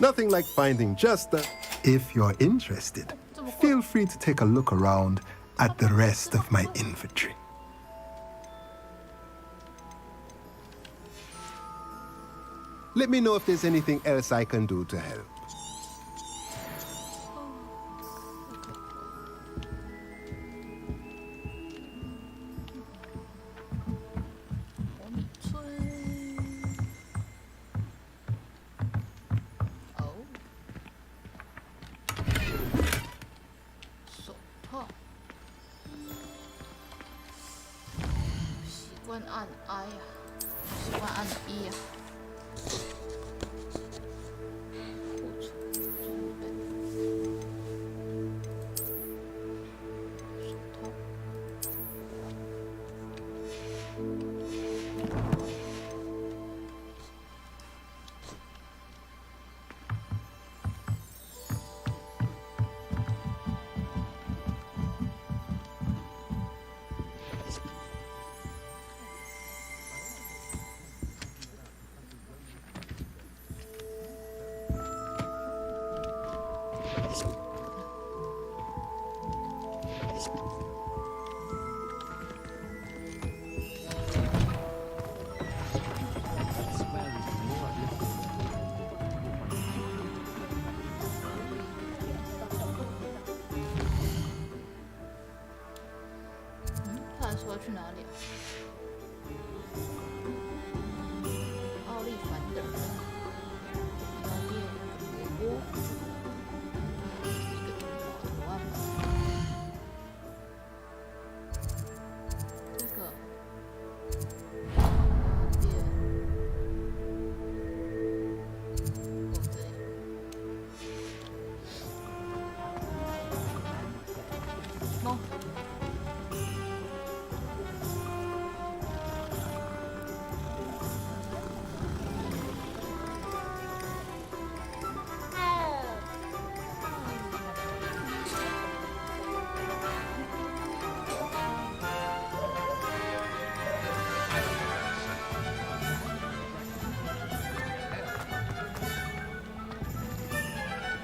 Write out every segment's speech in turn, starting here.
Nothing like finding just the... If you're interested, feel free to take a look around at the rest of my inventory. Let me know if there's anything else I can do to help.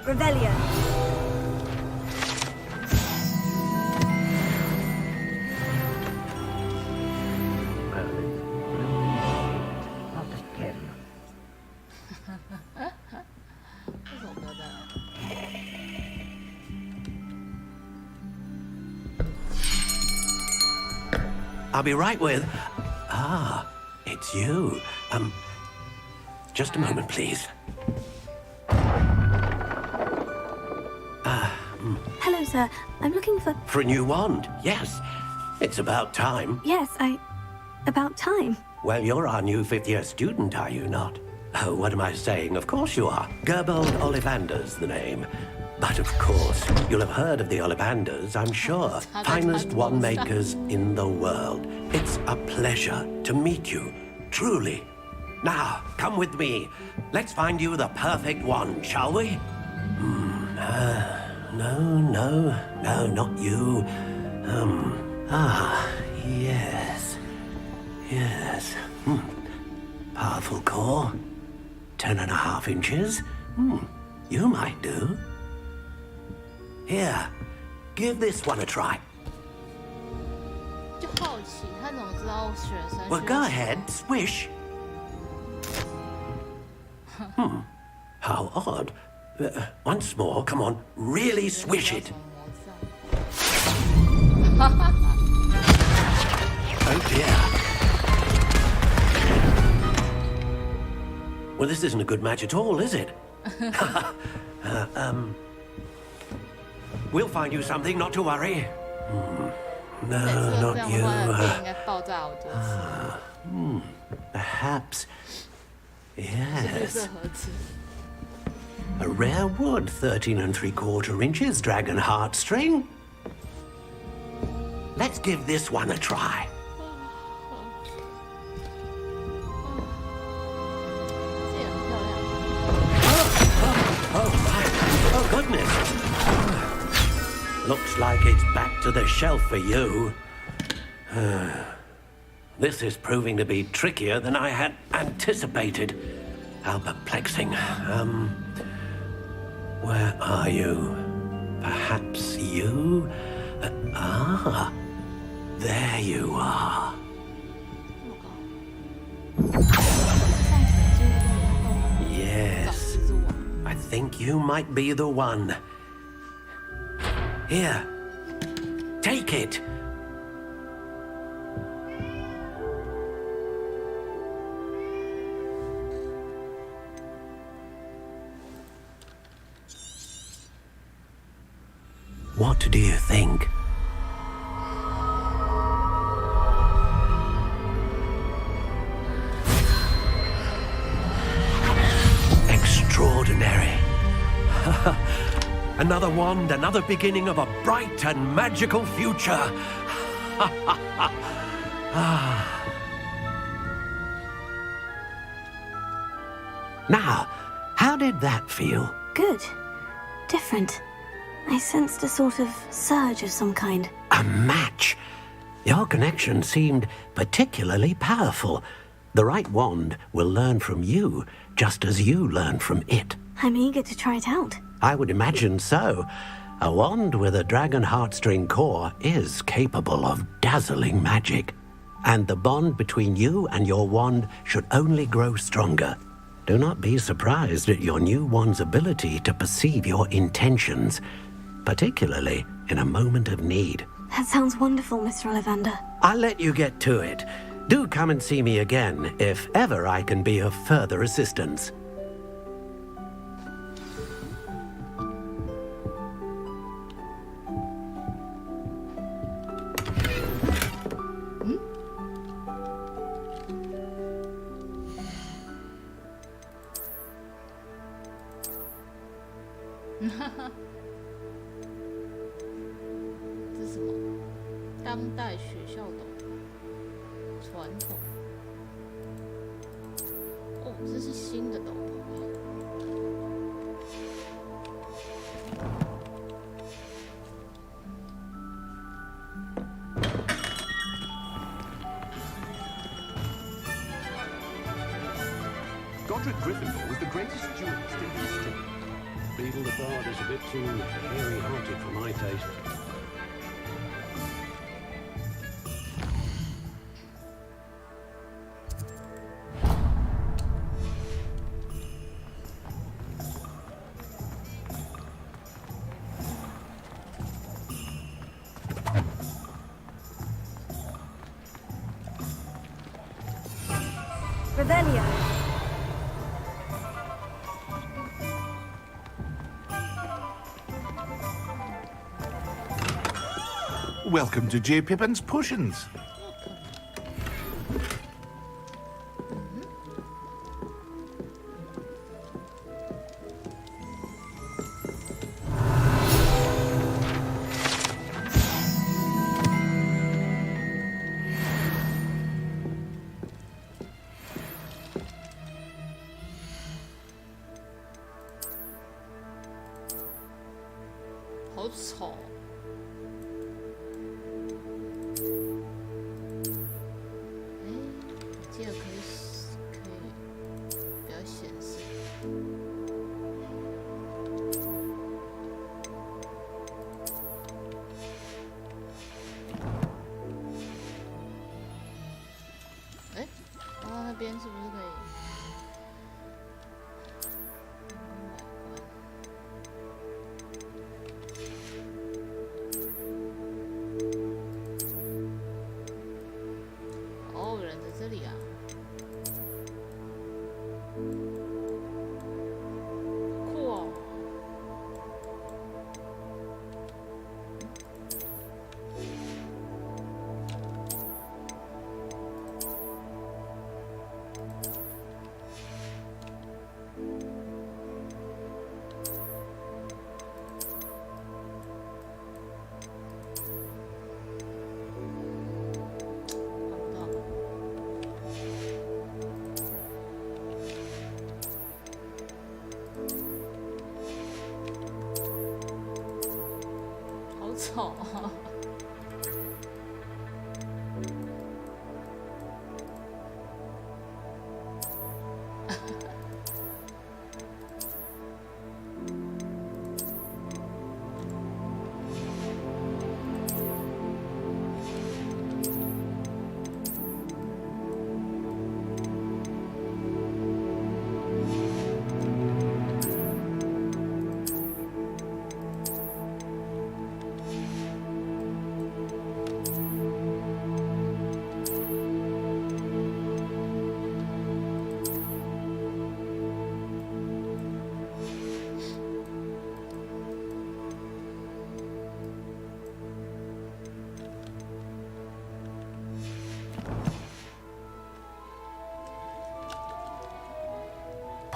Revelio. I'll be right with... Ah, it's you. Just a moment, please. Hello, sir. I'm looking for... For a new wand, yes. It's about time. Yes, about time. Well, you're our new fifth-year student, are you not? Oh, what am I saying? Of course you are. Gerbold Ollivander's the name. But of course, you'll have heard of the Ollivanders, I'm sure. Finest wand makers in the world. It's a pleasure to meet you, truly. Now, come with me. Let's find you the perfect wand, shall we? No, not you. Yes. Powerful core. 10.5 inches. You might do. Here, give this one a try. Well, go ahead, swish. How odd. Once more, come on, really swish it. Oh dear. Well, this isn't a good match at all, is it? We'll find you something, not to worry. No, not you. Perhaps. Yes. A rare wood, 13 3/4 inches, dragon heartstring. Let's give this one a try. Oh my! Oh goodness! Looks like it's back to the shelf for you. This is proving to be trickier than I had anticipated. How perplexing. Where are you? Perhaps you? There you are. Yes, I think you might be the one. Here, take it. What do you think? Extraordinary. Another wand, another beginning of a bright and magical future. Now, how did that feel? Good. Different. I sensed a sort of surge of some kind. A match. Your connection seemed particularly powerful. The right wand will learn from you, just as you learn from it. I'm eager to try it out. I would imagine so. A wand with a dragon heartstring core is capable of dazzling magic. And the bond between you and your wand should only grow stronger. Do not be surprised at your new wand's ability to perceive your intentions, particularly in a moment of need. That sounds wonderful, Mr. Ollivander. I'll let you get to it. Do come and see me again if ever I can be of further assistance. Gryffindor was the greatest duelist in history. Beetle the Bard is a bit too hairy-hearted for my taste. Revelio. Welcome to J. Pippin's Potions.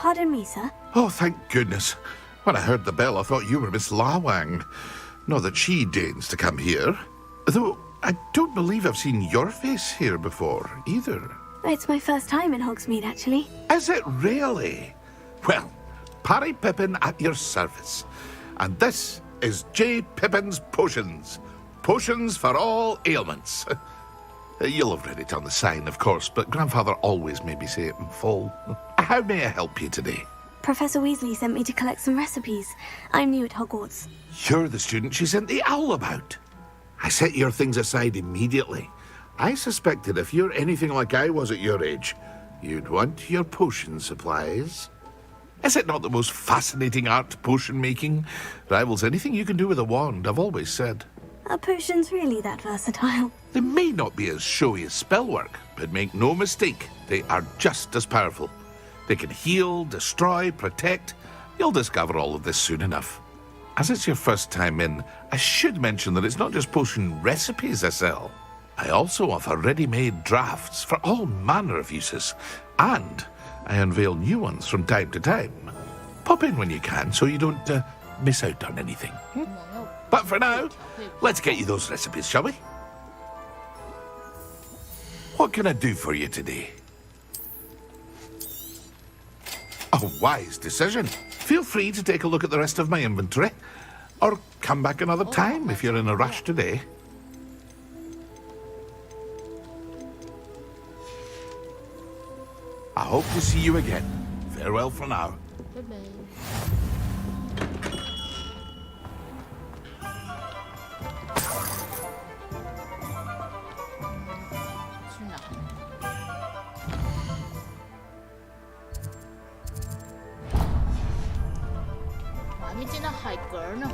Pardon me, sir. Oh, thank goodness. When I heard the bell, I thought you were Miss Lawang. Not that she deigns to come here. Though, I don't believe I've seen your face here before, either. It's my first time in Hogsmeade, actually. Is it really? Well, Parry Pippin at your service. And this is J. Pippin's Potions. Potions for all ailments. You'll have read it on the sign, of course, but Grandfather always made me say it in full. How may I help you today? Professor Weasley sent me to collect some recipes. I'm new at Hogwarts. You're the student she sent the owl about. I set your things aside immediately. I suspected if you're anything like I was at your age, you'd want your potion supplies. Is it not the most fascinating art, potion making? Rivals anything you can do with a wand, I've always said. Are potions really that versatile? They may not be as showy as spellwork, but make no mistake, they are just as powerful. They can heal, destroy, protect. You'll discover all of this soon enough. As it's your first time in, I should mention that it's not just potion recipes I sell. I also offer ready-made drafts for all manner of uses, and I unveil new ones from time to time. Pop in when you can so you don't miss out on anything. But for now, let's get you those recipes, shall we? What can I do for you today? A wise decision. Feel free to take a look at the rest of my inventory, or come back another time if you're in a rush today. I hope to see you again. Farewell for now. 拜拜。去哪？我还没见到海格呢。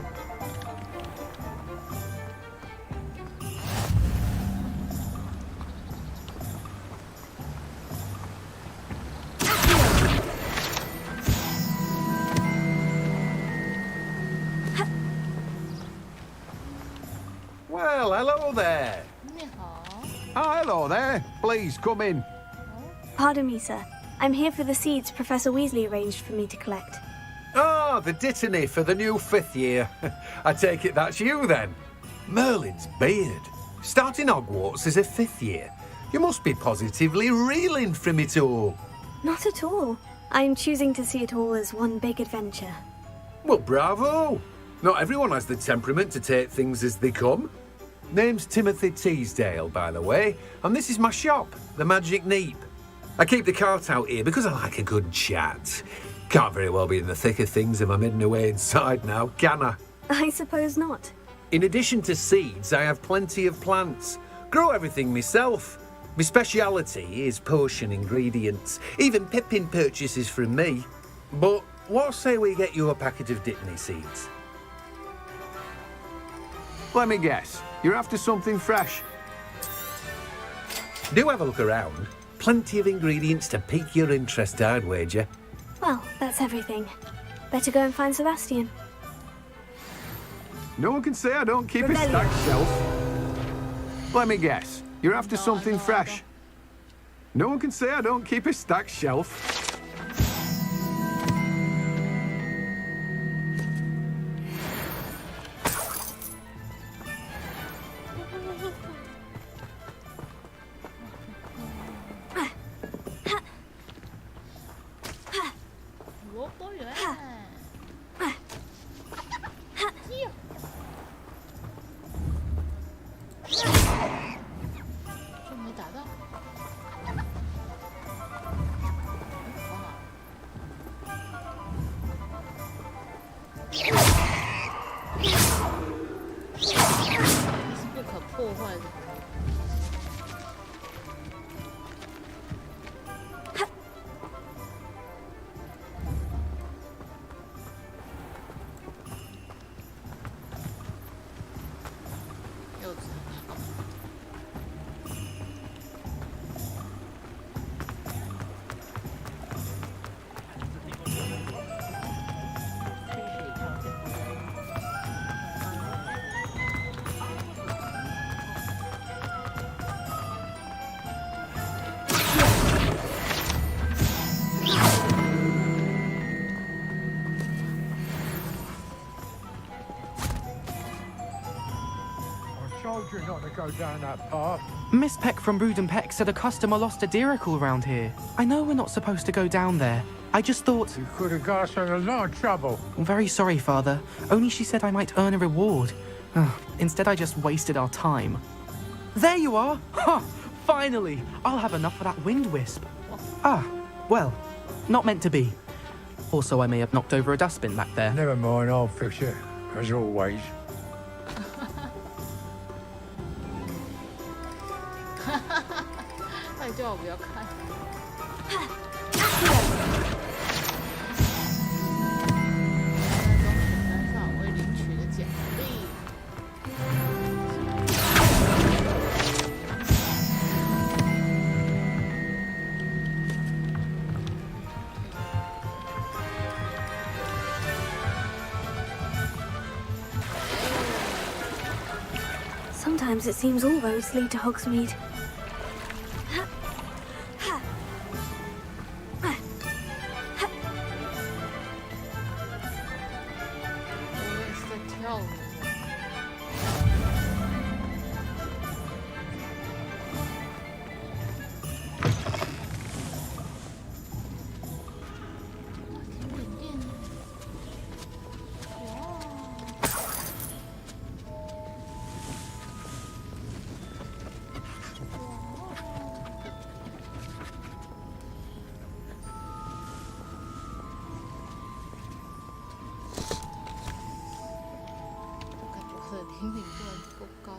Well, hello there. 你好。 Oh, hello there. Please come in. Pardon me, sir. I'm here for the seeds Professor Weasley arranged for me to collect. Oh, the dittany for the new 5th year. I take it that's you then. Merlin's beard. Starting Hogwarts as a 5th year. You must be positively reeling from it all. Not at all. I'm choosing to see it all as one big adventure. Well, bravo. Not everyone has the temperament to take things as they come. Name's Timothy Teasdale, by the way, and this is my shop, the Magic Neep. I keep the cart out here because I like a good chat. Can't very well be in the thick of things if I'm hidden away inside now, can I? I suppose not. In addition to seeds, I have plenty of plants. Grow everything myself. My speciality is potion ingredients. Even Pippin purchases from me. But what say we get you a packet of Dittany seeds? Let me guess. You're after something fresh. Do have a look around. Plenty of ingredients to pique your interest, I'd wager. Well, that's everything. Better go and find Sebastian. No one can say I don't keep Rebellion. a stacked shelf. Let me guess. You're after something fresh. No one can say I don't keep a stacked shelf. you not to go down that path. Miss Peck from Brood and Peck said a customer lost a deeracle around here. I know we're not supposed to go down there. I just thought... You could have got us in a lot of trouble. I'm very sorry, Father. Only she said I might earn a reward. Instead, I just wasted our time. There you are! Ha! Finally! I'll have enough for that wind wisp. Ah, well, not meant to be. Also, I may have knocked over a dustbin back there. Never mind, I'll fix it, as always. 他叫我不要看。单上未领取的奖励。Sometimes it seems all roads lead to Hogsmeade.灵敏度不够高啊。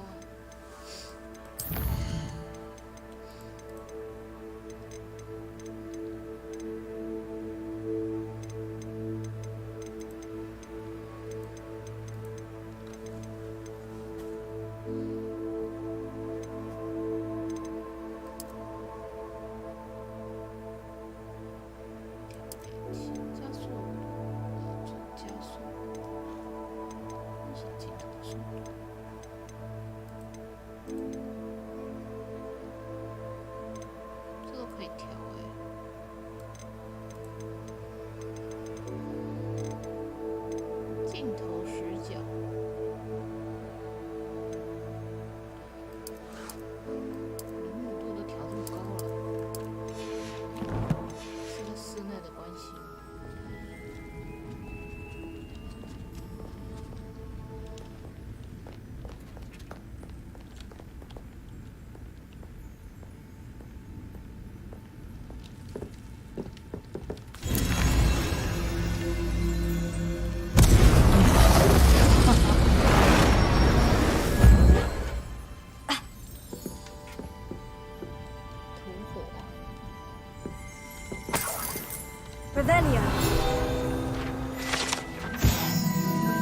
Revelio.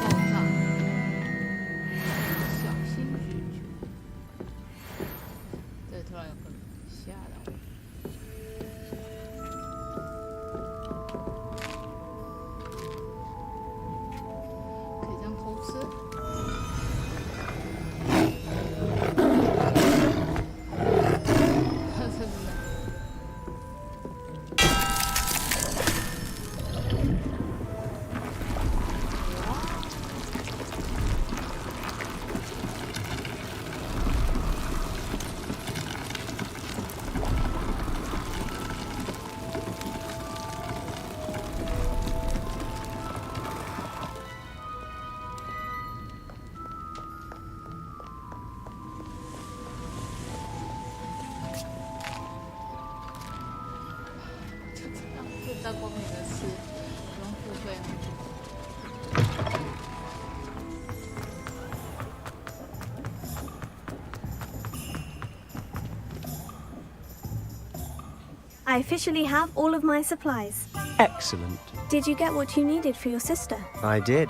爆炸，小心拒绝。对，突然有个吓到我。可以这样偷吃？真的。大光明的吃，不用付费啊。I officially have all of my supplies. Excellent. Did you get what you needed for your sister? I did.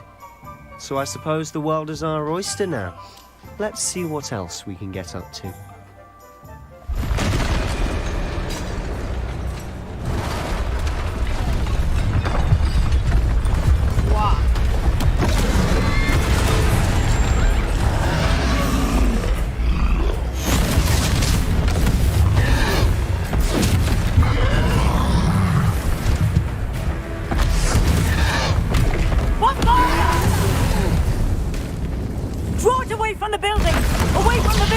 So I suppose the world is our oyster now. Let's see what else we can get up to. Draw it away from the building! Away from the building!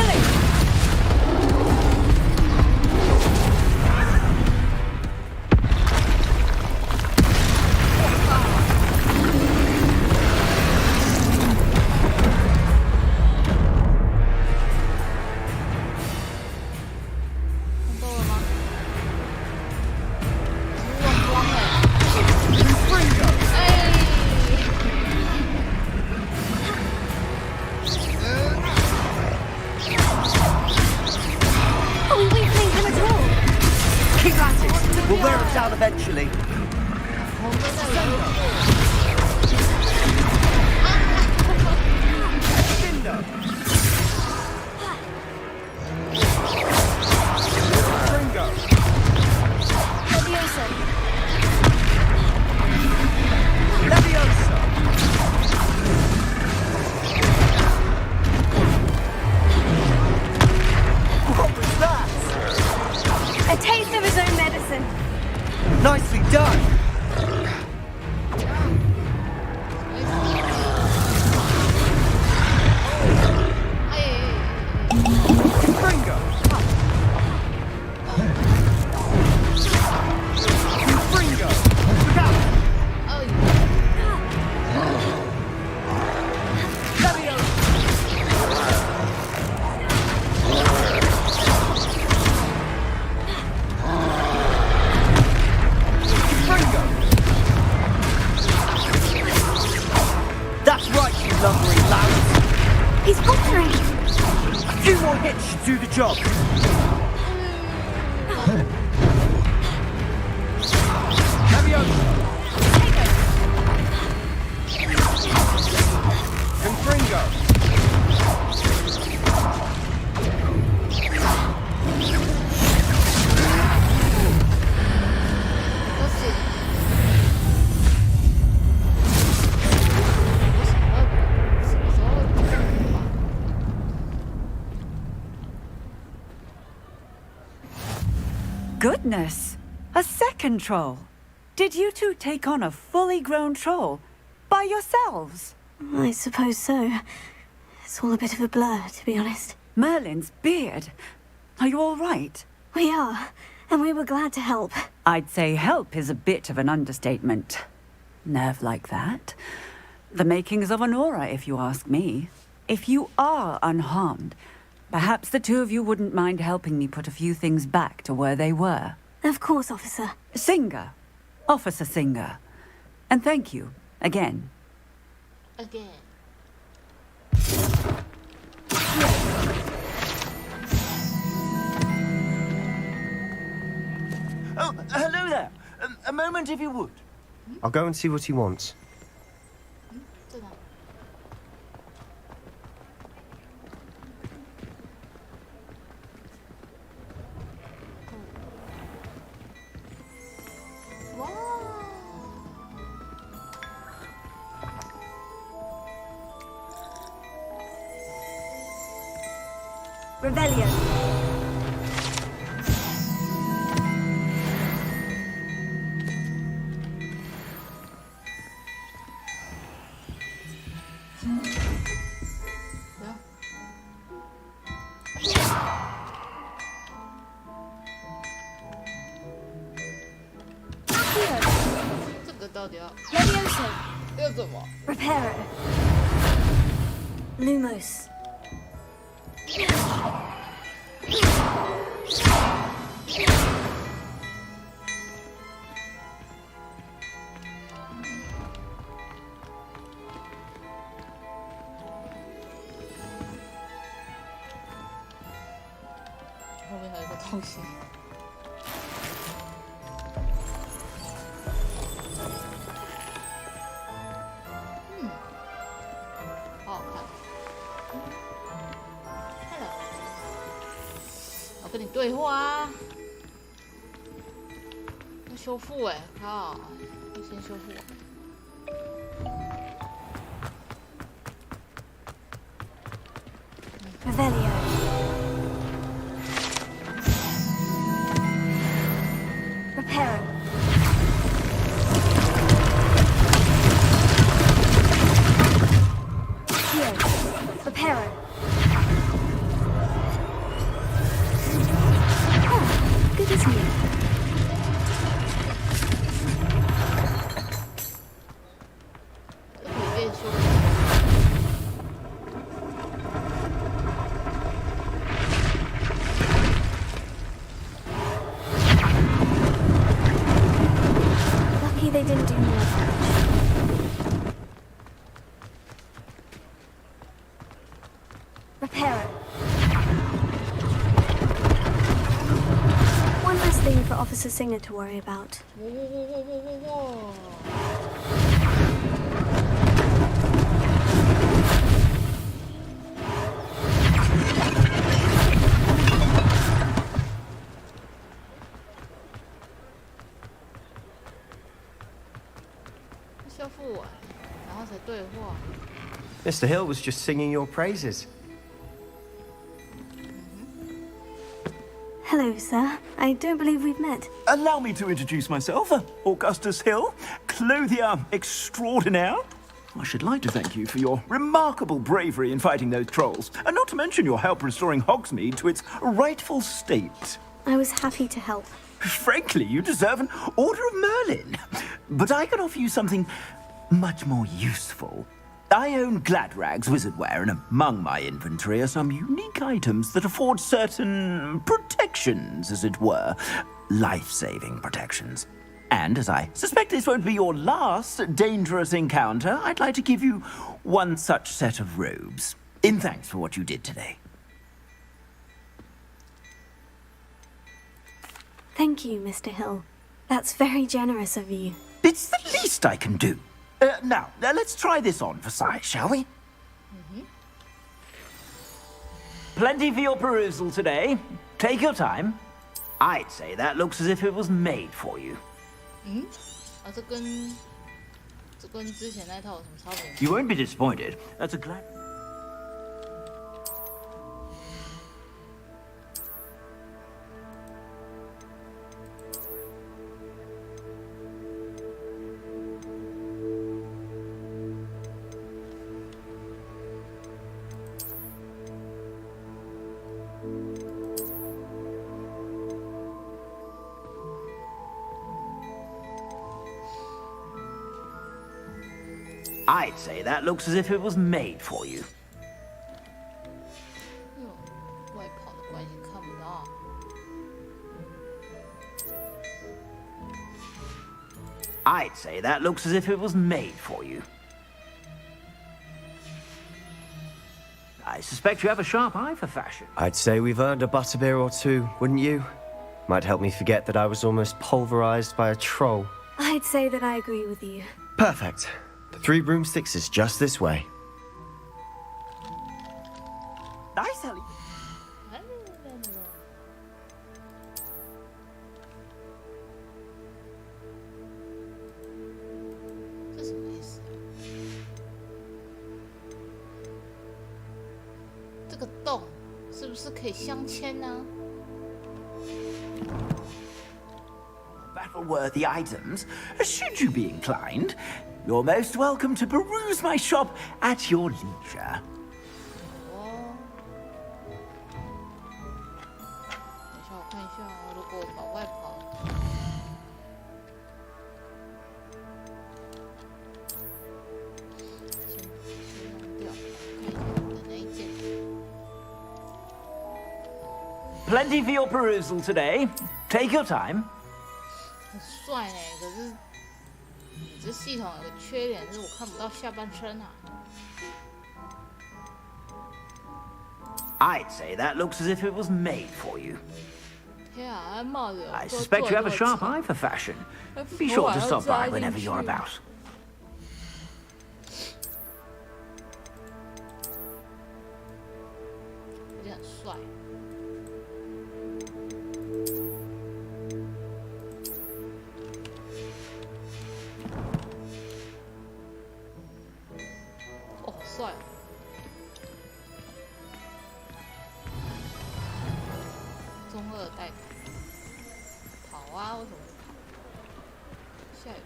got it. We'll wear them down eventually. 红灯在有路。 Cinder. Ringo. Leviosa. Leviosa. What was that? A taste of his own medicine. Nicely done. Ringo. Ringo. Look out. Leviosa. Ringo. That's right, you lumbering lout. He's faltering. A few more hits should do the job. Leviosa. Confringo. Goodness! A second troll! Did you two take on a fully grown troll by yourselves? I suppose so. It's all a bit of a blur, to be honest. Merlin's beard. Are you all right? We are, and we were glad to help. I'd say help is a bit of an understatement. Nerve like that. The makings of an aura, if you ask me. If you are unharmed, perhaps the two of you wouldn't mind helping me put a few things back to where they were. Of course, officer. Singer. Officer Singer. And thank you, again. Again. Oh, hello there. A moment, if you would. I'll go and see what he wants. 在哪？哇！ Rebellion. Here. 这个到底要 Leviosa. 要怎么？ Reparo. Lumos. 后面还有个东西。好好看。Hello，我跟你对话啊。要修复哎，靠，要先修复。 Revelio. Reparo. Here. Reparo. Oh, good as new. Lucky they didn't do more damage. Reparo. One less thing for Officer Officer Singer to worry about. 哇！修复完，然后才对话。Mr. Hill was just singing your praises. Hello, sir. I don't believe we've met. Allow me to introduce myself, Augustus Hill, clothier extraordinaire. I should like to thank you for your remarkable bravery in fighting those trolls, and not to mention your help restoring Hogsmeade to its rightful state. I was happy to help. Frankly, you deserve an Order of Merlin. But I can offer you something much more useful. I own Gladrag's wizardware, and among my inventory are some unique items that afford certain protections, as it were. Life-saving protections. And as I suspect this won't be your last dangerous encounter, I'd like to give you one such set of robes, in thanks for what you did today. Thank you, Mr. Hill. That's very generous of you. It's the least I can do. Now, let's try this on for size, shall we? Plenty for your perusal today. Take your time. I'd say that looks as if it was made for you. 啊，这跟之前那套有什么差别？ You won't be disappointed. That's a glad... I'd say that looks as if it was made for you. 外跑的关系看不到。I'd say that looks as if it was made for you. I suspect you have a sharp eye for fashion. I'd say we've earned a butterbeer or two, wouldn't you? Might help me forget that I was almost pulverized by a troll. I'd say that I agree with you. Perfect. The 3 broomsticks is just this way. Nice, Ellie. 这什么意思？这个洞是不是可以镶嵌呢？ Battle-worthy items, should you be inclined. You're most welcome to peruse my shop at your leisure. 哦，等一下我看一下啊，如果往外跑，先弄掉，看一下我的那一件。 Plenty for your perusal today. Take your time. 很帅呢，可是你这系统有个缺点，是我看不到下半身啊。 I'd say that looks as if it was made for you. 天啊，帽子！ I suspect you have a sharp eye for fashion. Be sure to stop by whenever you're about. 有点很帅。哦，好帅！中二代感。跑啊，为什么不跑？下一个。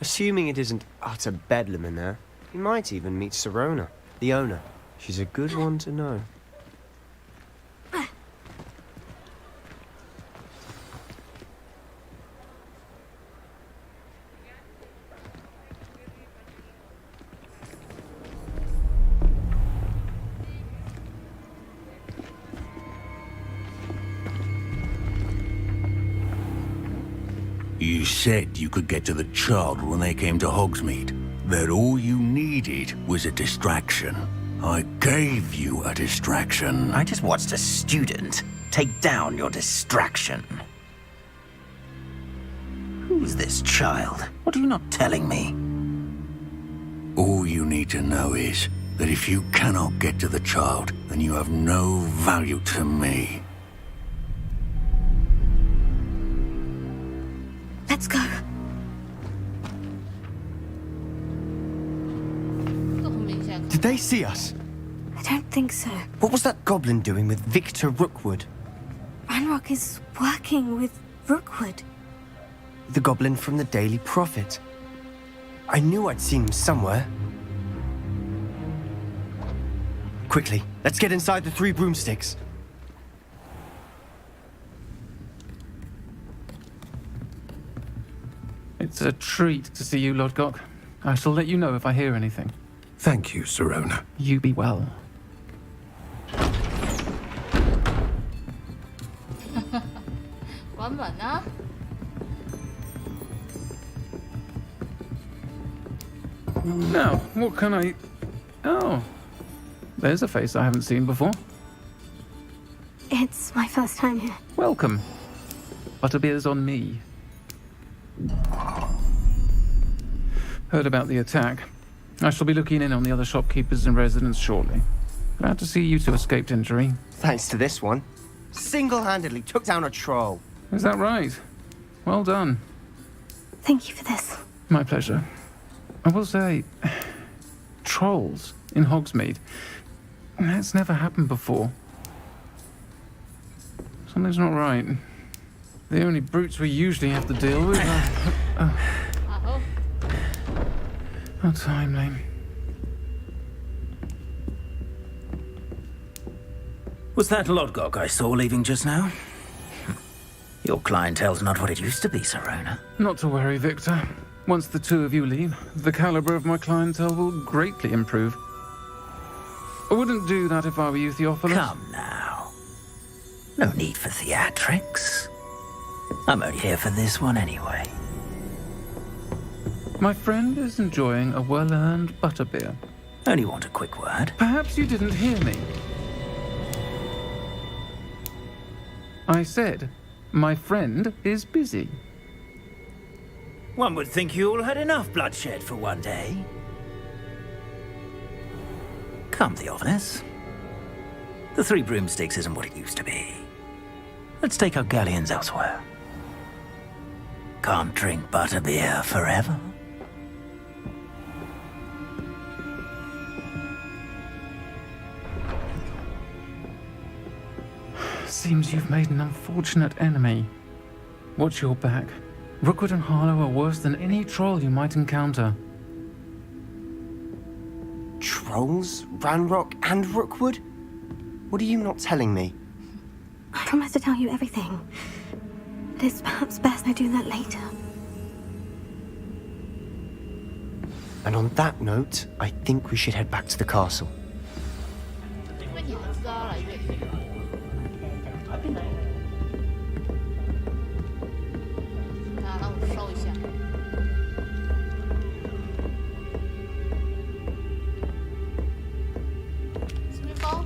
Assuming it isn't utter bedlam in there, you might even meet Sirona, the owner. She's a good one to know. You said you could get to the child when they came to Hogsmeade. That all you needed was a distraction. I gave you a distraction. I just watched a student take down your distraction. Who's this child? What are you not telling me? All you need to know is that if you cannot get to the child, then you have no value to me. Let's go. 这很明显。 Did they see us? I don't think so. What was that goblin doing with Victor Rookwood? Ranrock is working with Rookwood. The goblin from the Daily Prophet. I knew I'd seen him somewhere. Quickly, let's get inside the 3 broomsticks. It's a treat to see you, Lodgok. I shall let you know if I hear anything. Thank you, Sirona. You be well. Now, what can I... Oh, there's a face I haven't seen before. It's my first time here. Welcome. Butterbeer's on me. Heard about the attack. I shall be looking in on the other shopkeepers and residents shortly. Glad to see you two escaped injury. Thanks to this one. Single-handedly took down a troll. Is that right? Well done. Thank you for this. My pleasure. I will say, trolls in Hogsmeade. That's never happened before. Something's not right. The only brutes we usually have to deal with are... How timely. Was that Lodgok I saw leaving just now? Your clientele's not what it used to be, Sirona. Not to worry, Victor. Once the 2 of you leave, the caliber of my clientele will greatly improve. I wouldn't do that if I were you, Theophilus. Come now. No need for theatrics. I'm only here for this one anyway. My friend is enjoying a well-earned butterbeer. Only want a quick word. Perhaps you didn't hear me. I said, my friend is busy. One would think you all had enough bloodshed for one day. Come, Theophilus. The 3 broomsticks isn't what it used to be. Let's take our galleons elsewhere. Can't drink butterbeer forever. Seems you've made an unfortunate enemy. Watch your back. Rookwood and Harlow are worse than any troll you might encounter. Trolls? Ranrock and Rookwood? What are you not telling me? I promise to tell you everything. But it's perhaps best I do that later. And on that note, I think we should head back to the castle. 因为你们知道要来月底。那让我收一下。吃面包。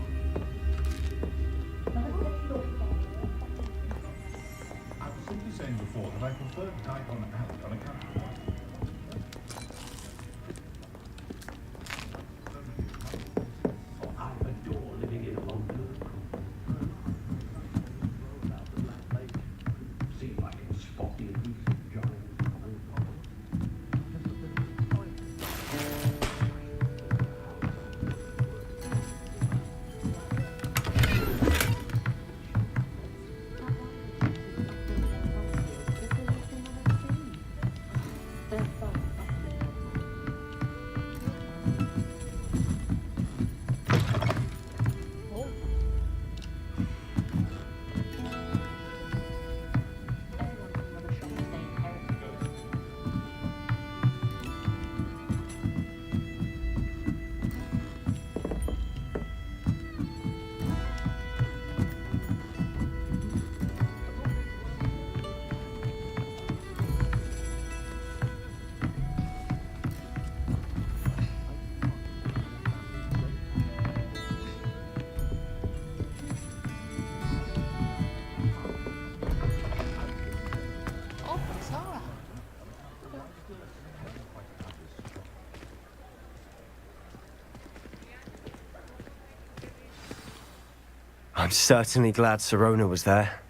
I'm certainly glad Sirona was there.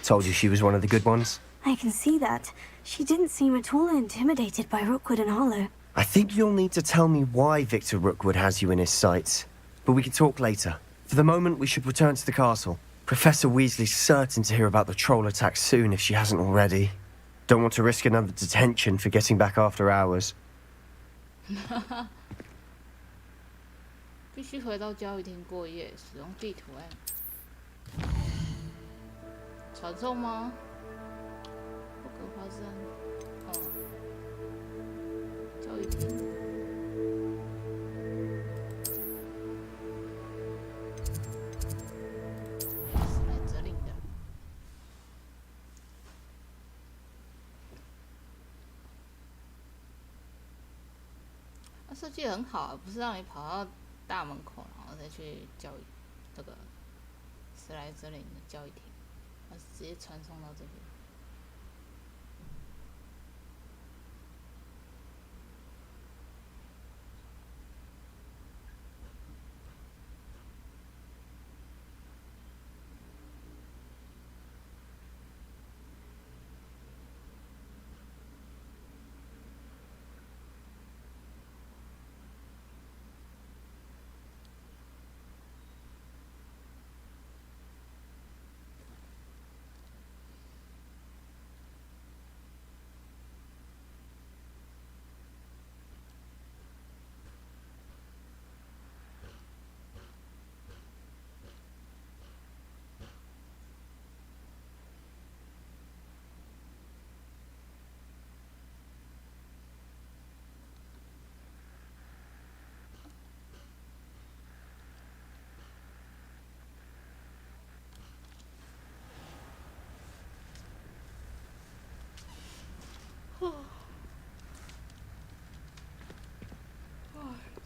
Told you she was one of the good ones. I can see that. She didn't seem at all intimidated by Rookwood and Hollow. I think you'll need to tell me why Victor Rookwood has you in his sights. But we can talk later. For the moment, we should return to the castle. Professor Weasley's certain to hear about the troll attack soon if she hasn't already. Don't want to risk another detention for getting back after hours. 必须回到交易厅过夜，使用地图哎。传送吗？霍格华兹，交易厅。史莱哲林的。它设计很好，不是让你跑到大门口，然后再去交易这个史莱哲林的交易厅，它是直接传送到这边。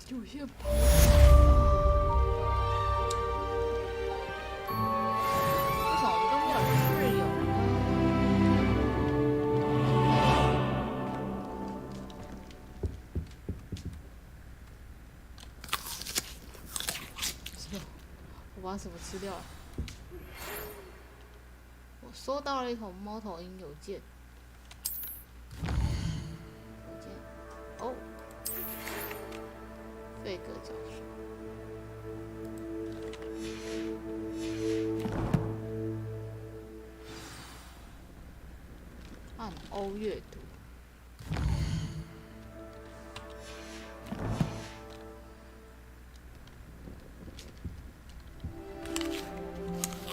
有些跑。为什么我们都没有室友呢？我把什么吃掉了？我收到了一桶猫头鹰邮件。哦。贝格教授，按欧阅读。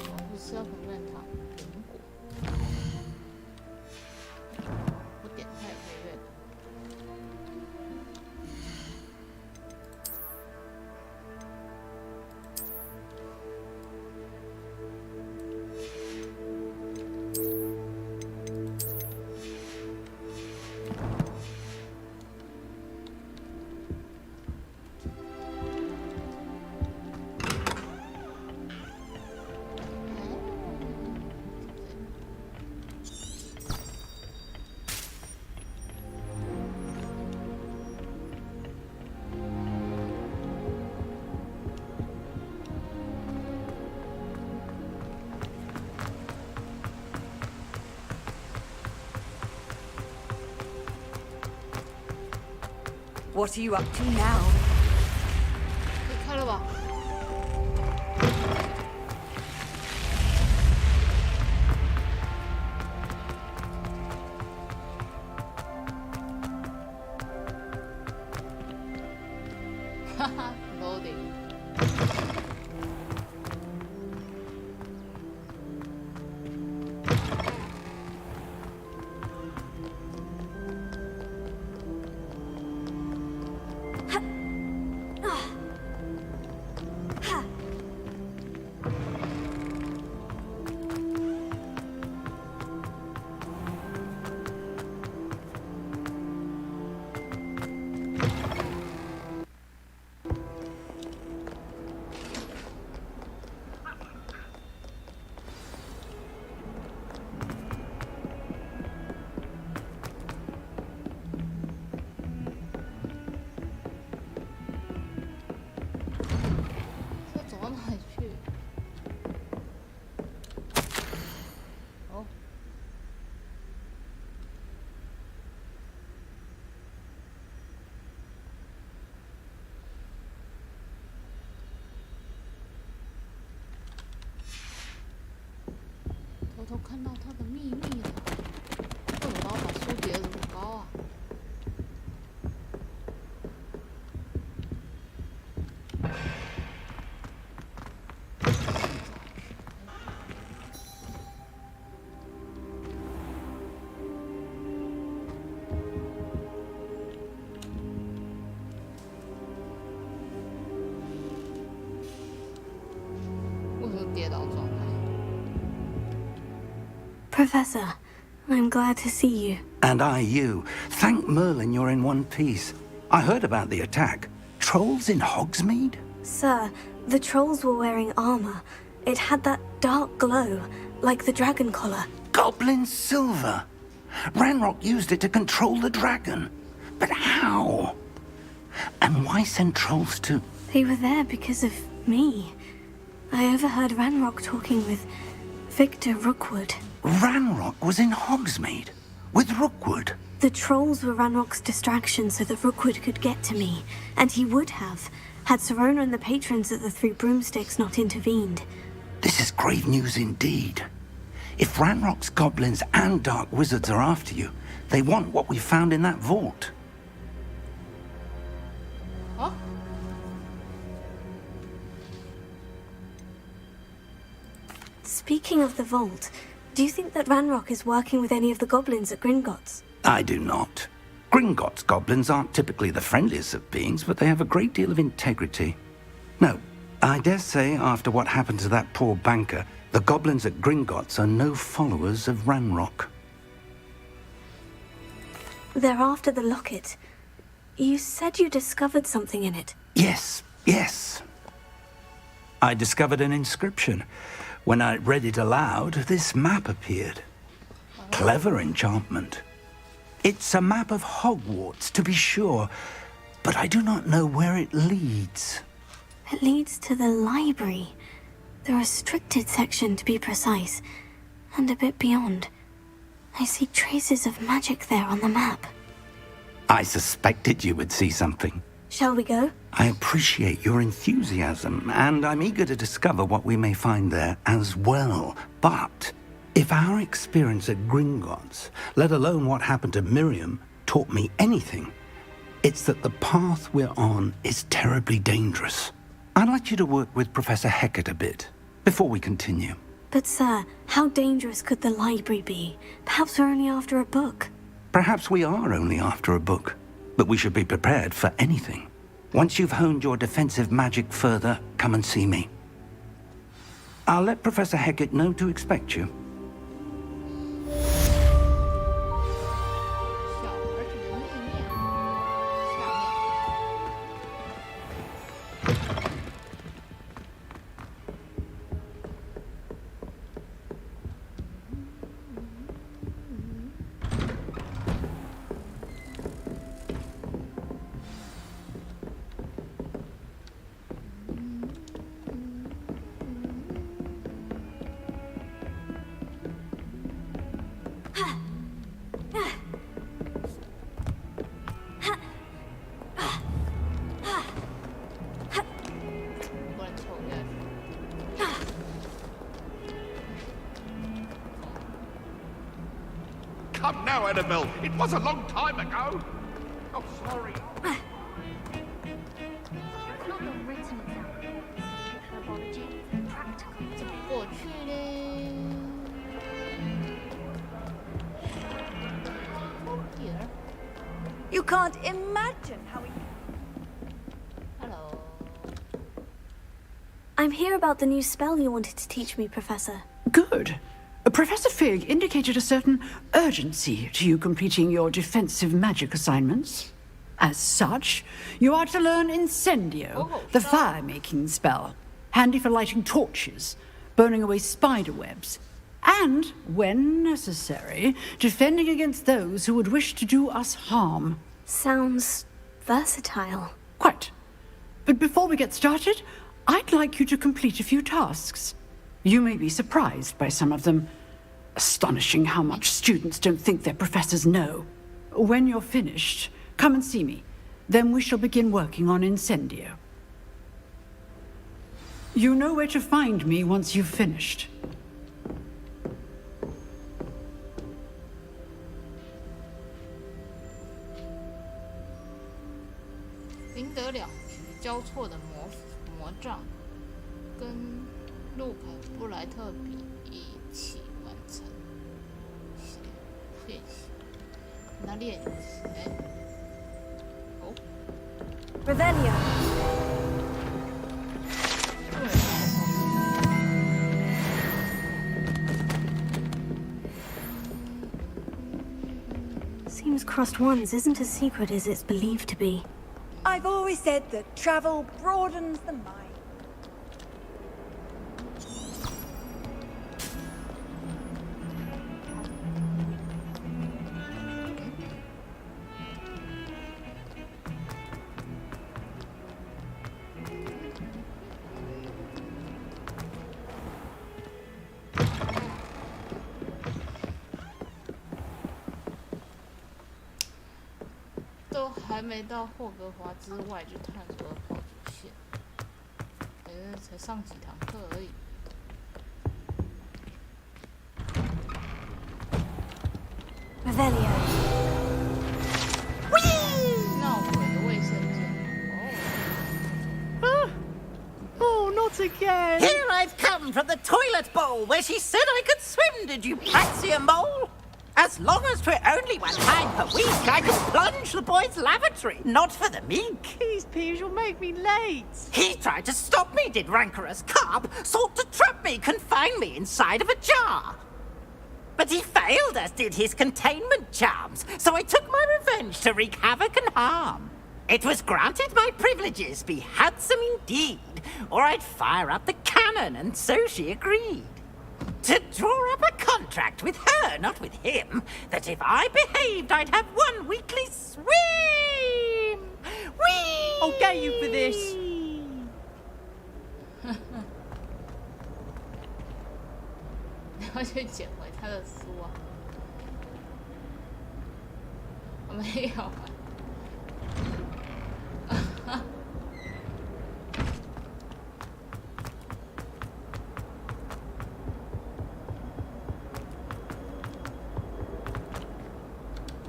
我不吃到旁边的糖苹果，我点开也可以阅读。What are you up to now? 可以开了吧？哈哈 ，loading。头看到他的秘密了。为什么要把书叠得这么高啊？为什么跌倒状态？ Professor, I'm glad to see you. And I you. Thank Merlin you're in one piece. I heard about the attack. Trolls in Hogsmeade? Sir, the trolls were wearing armor. It had that dark glow, like the dragon collar. Goblin silver. Ranrock used it to control the dragon. But how? And why send trolls to... They were there because of me. I overheard Ranrock talking with Victor Rookwood. Ranrock was in Hogsmeade with Rookwood. The trolls were Ranrock's distraction so that Rookwood could get to me, and he would have, had Serona and the patrons at the Three Broomsticks not intervened. This is grave news indeed. If Ranrock's goblins and dark wizards are after you, they want what we found in that vault. Huh? Speaking of the vault, do you think that Ranrock is working with any of the goblins at Gringotts? I do not. Gringotts goblins aren't typically the friendliest of beings, but they have a great deal of integrity. No, I dare say after what happened to that poor banker, the goblins at Gringotts are no followers of Ranrock. They're after the locket. You said you discovered something in it. Yes, yes. I discovered an inscription. When I read it aloud, this map appeared. Clever enchantment. It's a map of Hogwarts, to be sure, but I do not know where it leads. It leads to the library. The restricted section, to be precise, and a bit beyond. I see traces of magic there on the map. I suspected you would see something. Shall we go? I appreciate your enthusiasm, and I'm eager to discover what we may find there as well. But if our experience at Gringotts, let alone what happened to Miriam, taught me anything, it's that the path we're on is terribly dangerous. I'd like you to work with Professor Hecat a bit before we continue. But sir, how dangerous could the library be? Perhaps we're only after a book. Perhaps we are only after a book, but we should be prepared for anything. Once you've honed your defensive magic further, come and see me. I'll let Professor Hecat know to expect you. 小儿子的秘密下面。不然抽下去。 Come now, Annabelle. It was a long time ago. Oh, sorry. It's not the written example. Herbology, practical. 怎么过去嘞？Oh dear. You can't imagine how we... Hello. I'm here about the new spell you wanted to teach me, Professor. Good. Professor Fig indicated a certain urgency to you completing your defensive magic assignments. As such, you are to learn Incendio, the fire-making spell, handy for lighting torches, burning away spider webs, and, when necessary, defending against those who would wish to do us harm. Sounds versatile. Quite. But before we get started, I'd like you to complete a few tasks. You may be surprised by some of them. Astonishing how much students don't think their professors know. When you're finished, come and see me. Then we shall begin working on Incendio. You know where to find me once you've finished. 赢得2局交错的魔杖，跟路凯布莱特比一起完成练习。那练习，哦 Revelio. Seems crossed ones isn't as secret as it's believed to be. I've always said that travel broadens the mind. 都还没到霍格华兹外就探索了炮竹线，才上几堂课而已。Revelio. 闹鬼的卫生间。Oh, not again! Here I've come from the toilet bowl where she said I could swim, did you patsy a mole? As long as for only 1 time per week, I can plunge the boy's lavatory, not for the meek. These peas will make me late. He tried to stop me, did rancorous carp, sought to trap me, confine me inside of a jar. But he failed, as did his containment charms, so I took my revenge to wreak havoc and harm. It was granted my privileges be handsome indeed, or I'd fire up the cannon, and so she agreed. To draw up a contract with her, not with him, that if I behaved, I'd have 1 weekly swim! Whee! I'll get you for this. 你要去捡回他的书啊？没有啊。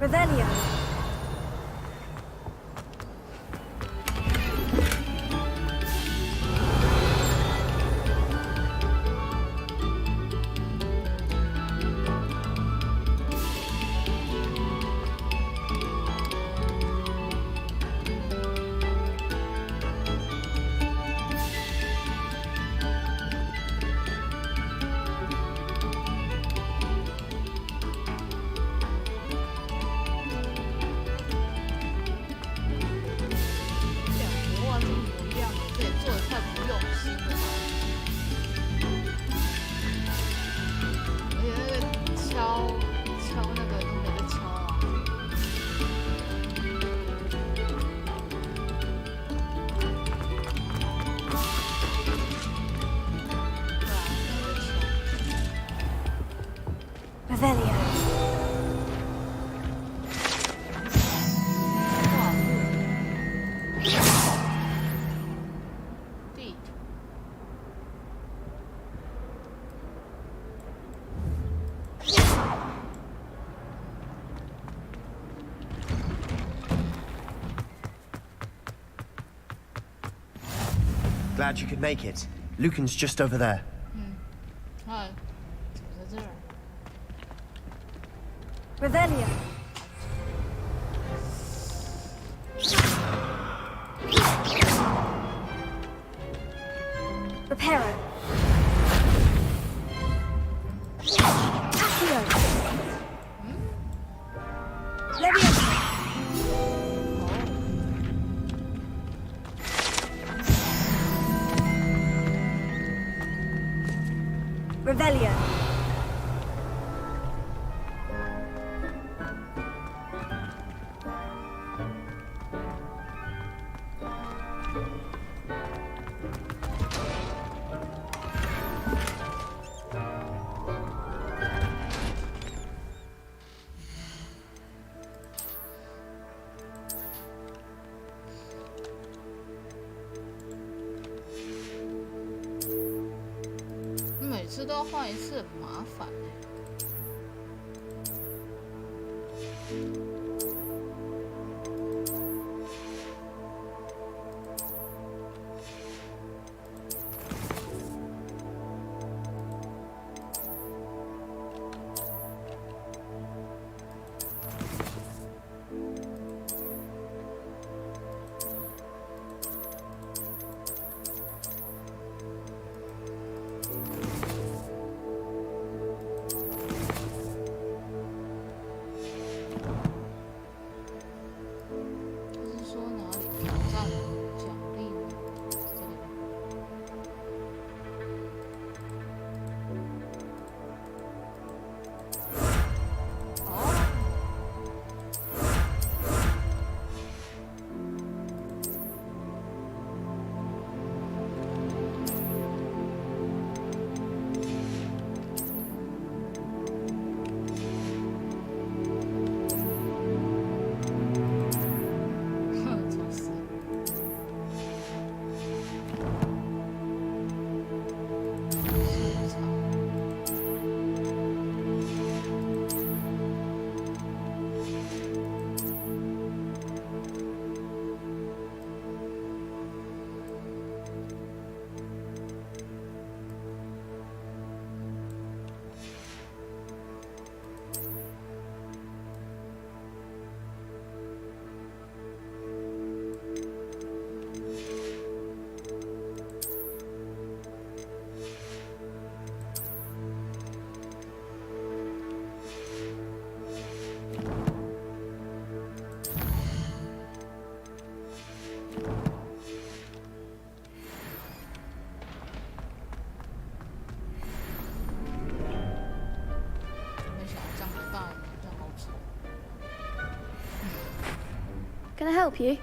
Revelio. Revelio. Glad you could make it. Lucan's just over there. 哎，怎么在这儿？ Revelio. Reparo. Accio. Leviosa. Revelio.每次都要换一次，很麻烦 Can I help you?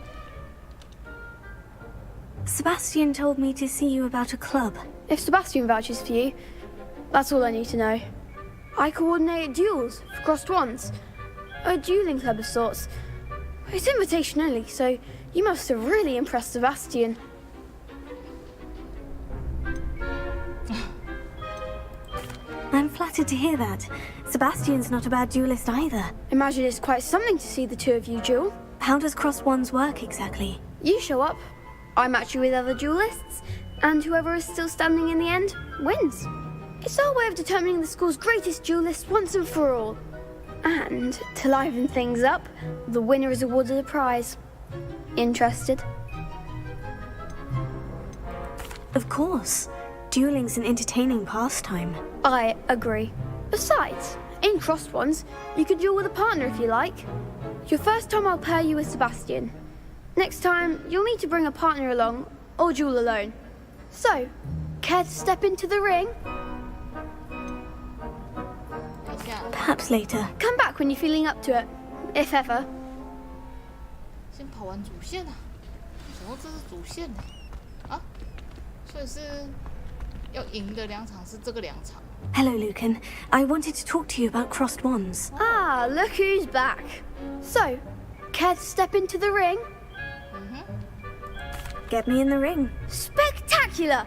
Sebastian told me to see you about a club. If Sebastian vouches for you, that's all I need to know. I coordinate duels for crossed ones. A dueling club of sorts. It's invitation only, so you must have really impressed Sebastian. I'm flattered to hear that. Sebastian's not a bad duelist either. Imagine it's quite something to see the two of you duel. How does crossed ones work exactly? You show up, I match you with other duelists, and whoever is still standing in the end wins. It's our way of determining the school's greatest duelist once and for all. And to liven things up, the winner is awarded a prize. Interested? Of course. Dueling's an entertaining pastime. I agree. Besides, in crossed ones, you could duel with a partner if you like. Your first time I'll pair you with Sebastian. Next time, you'll need to bring a partner along, or duel alone. So, care to step into the ring? Perhaps later. Come back when you're feeling up to it, if ever. 先跑完主线啊！想说这是主线啊，所以是要赢的2场是这个2场。Hello, Lucan. I wanted to talk to you about crossed wands. Ah, look who's back. So, care to step into the ring? Get me in the ring. Spectacular!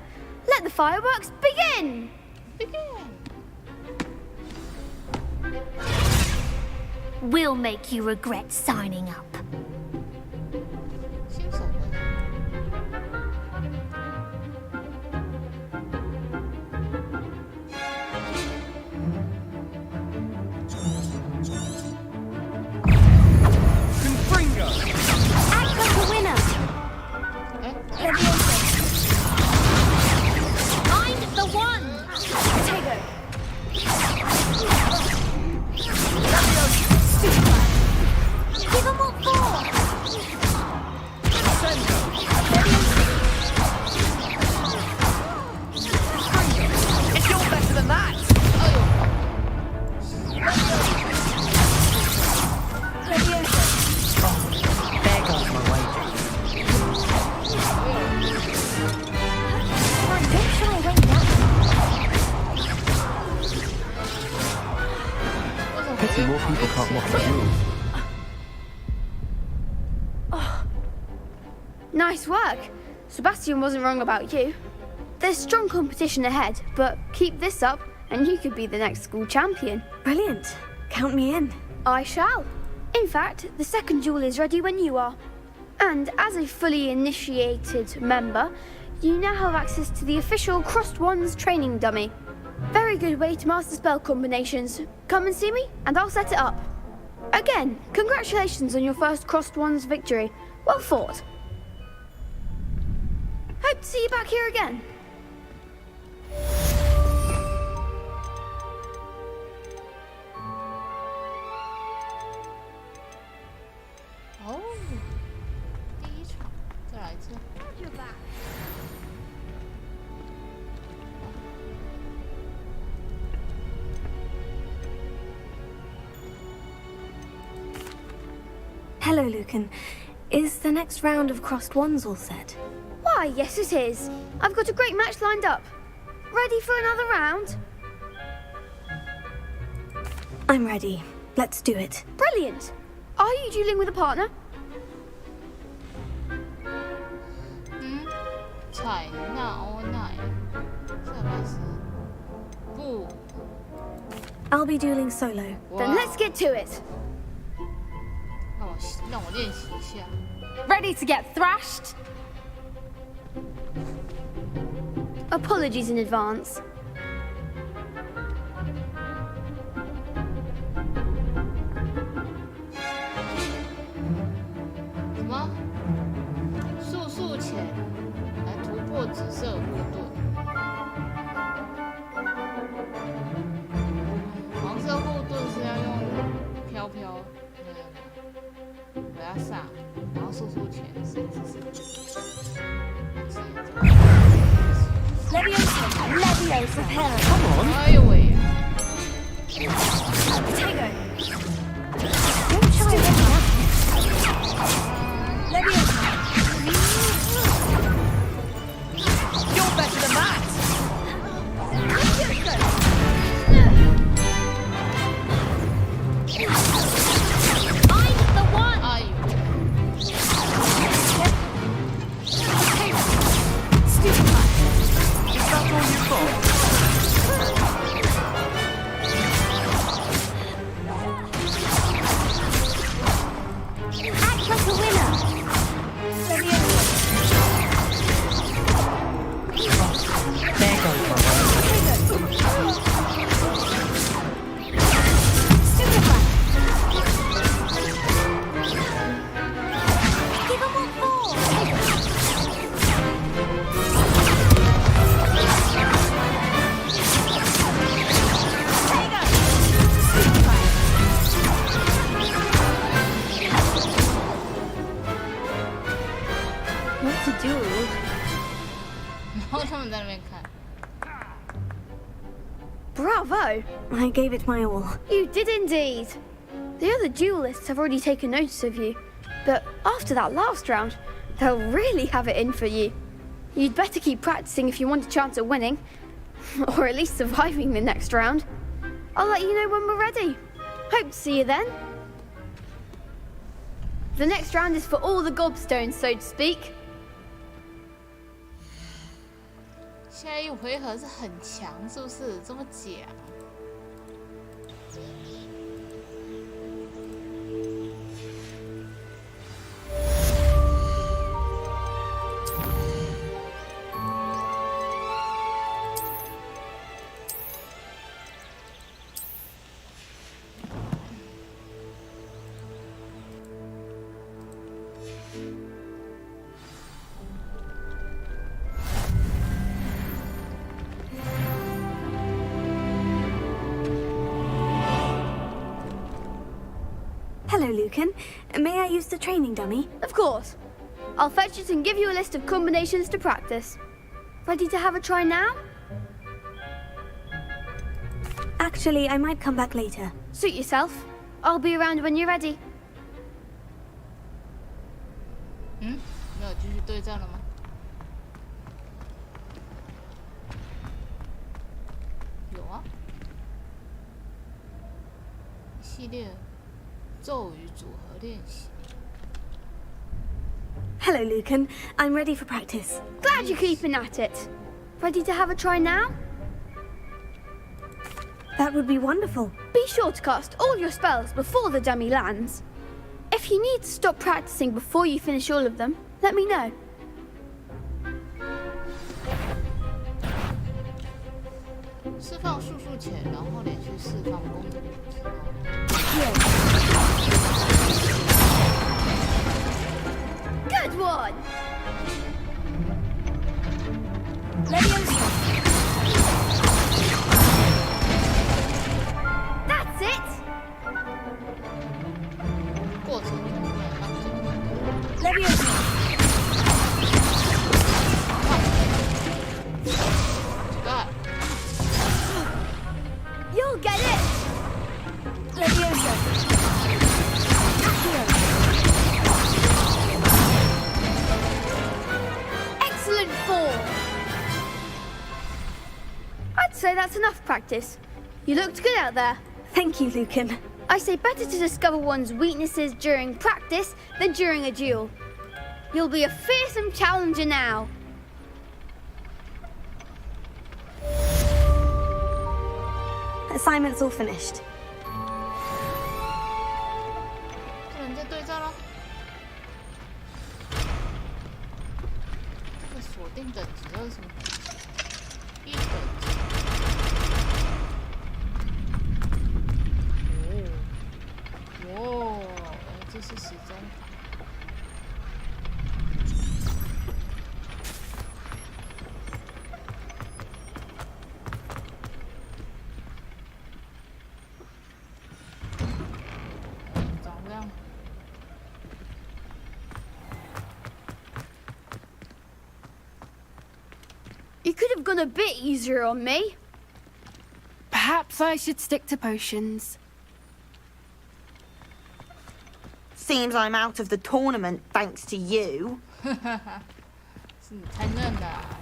Let the fireworks begin! We'll make you regret signing up. 新手的。Act like a winner. Find the one. Potato. Give them what for. If you're better than that! There goes my wages. Don't shy away now. Pity more people can't watch the rules. Nice work. Sebastian wasn't wrong about you. There's strong competition ahead, but keep this up and you could be the next school champion. Brilliant. Count me in. I shall. In fact, the second duel is ready when you are. And as a fully initiated member, you now have access to the official Crossed Wands training dummy. Very good way to master spell combinations. Come and see me and I'll set it up. Again, congratulations on your first Crossed Wands victory. Well fought. Hope to see you back here again.哦，第一场，再来一次。Hello, Lucan. Is the next round of crossed wands all set? Why, yes it is. I've got a great match lined up. Ready for another round? I'm ready. Let's do it. Brilliant. Are you dueling with a partner? 采纳欧奈，塞巴斯，不。 I'll be dueling solo. Then let's get to it. 让我练习一下。 Ready to get thrashed? Apologies in advance. Leviosa, prepare. Come on. 哎呦喂Potato. Don't shy away now. go? I gave it my all. You did indeed. The other duelists have already taken notice of you, but after that last round, they'll really have it in for you. You'd better keep practicing if you want a chance at winning, or at least surviving the next round. I'll let you know when we're ready. Hope to see you then. The next round is for all the gobstones, so to speak. 下一回合是很强，是不是这么讲？Hello, Lucan. May I use the training dummy? Of course. I'll fetch it and give you a list of combinations to practice. Ready to have a try now? Actually, I might come back later. Suit yourself. I'll be around when you're ready. 没有继续对战了吗？有啊，系列咒语组合练习。Hello, Lucan. I'm ready for practice. Glad you're keeping at it. Ready to have a try now? That would be wonderful. Be sure to cast all your spells before the dummy lands. If you need to stop practicing before you finish all of them, let me know. 释放速速前，然后连续释放攻击之后。Good one. That's it. 过程中不能放弃。 You'll get it. Excellent form. I'd say that's enough practice. You looked good out there. Thank you, Lucan. I say better to discover one's weaknesses during practice than during a duel. You'll be a fearsome challenger now. Assignment's all finished. 不能再对战了。这锁定等级要是什么等级？1等级。哦，这是时钟卡。 You could have gone a bit easier on me. Perhaps I should stick to potions. Seems I'm out of the tournament thanks to you. 是你太嫩了。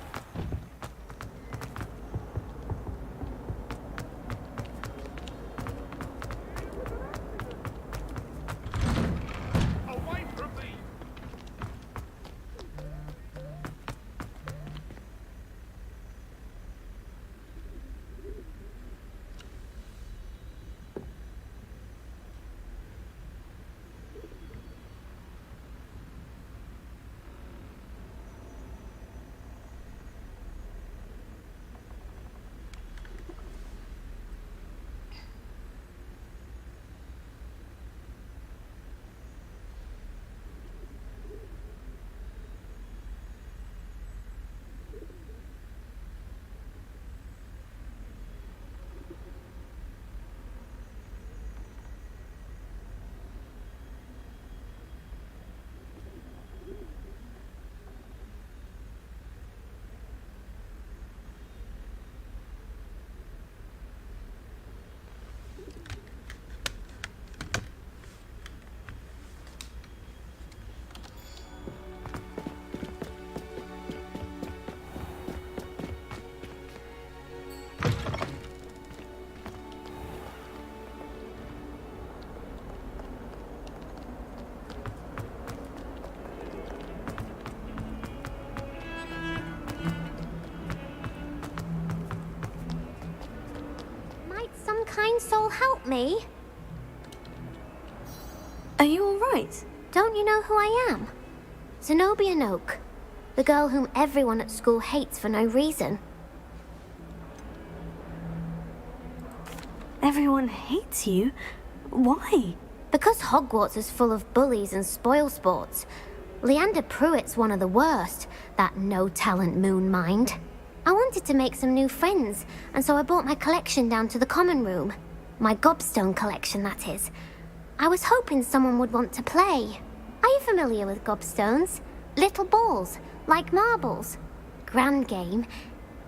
help me? Are you all right? Don't you know who I am? Zenobia Noak, the girl whom everyone at school hates for no reason. Everyone hates you? Why? Because Hogwarts is full of bullies and spoilsports. Leander Pruitt's one of the worst, that no-talent moon mind. I wanted to make some new friends, and so I brought my collection down to the common room. My gobstone collection, that is. I was hoping someone would want to play. Are you familiar with gobstones? Little balls, like marbles. Grand game.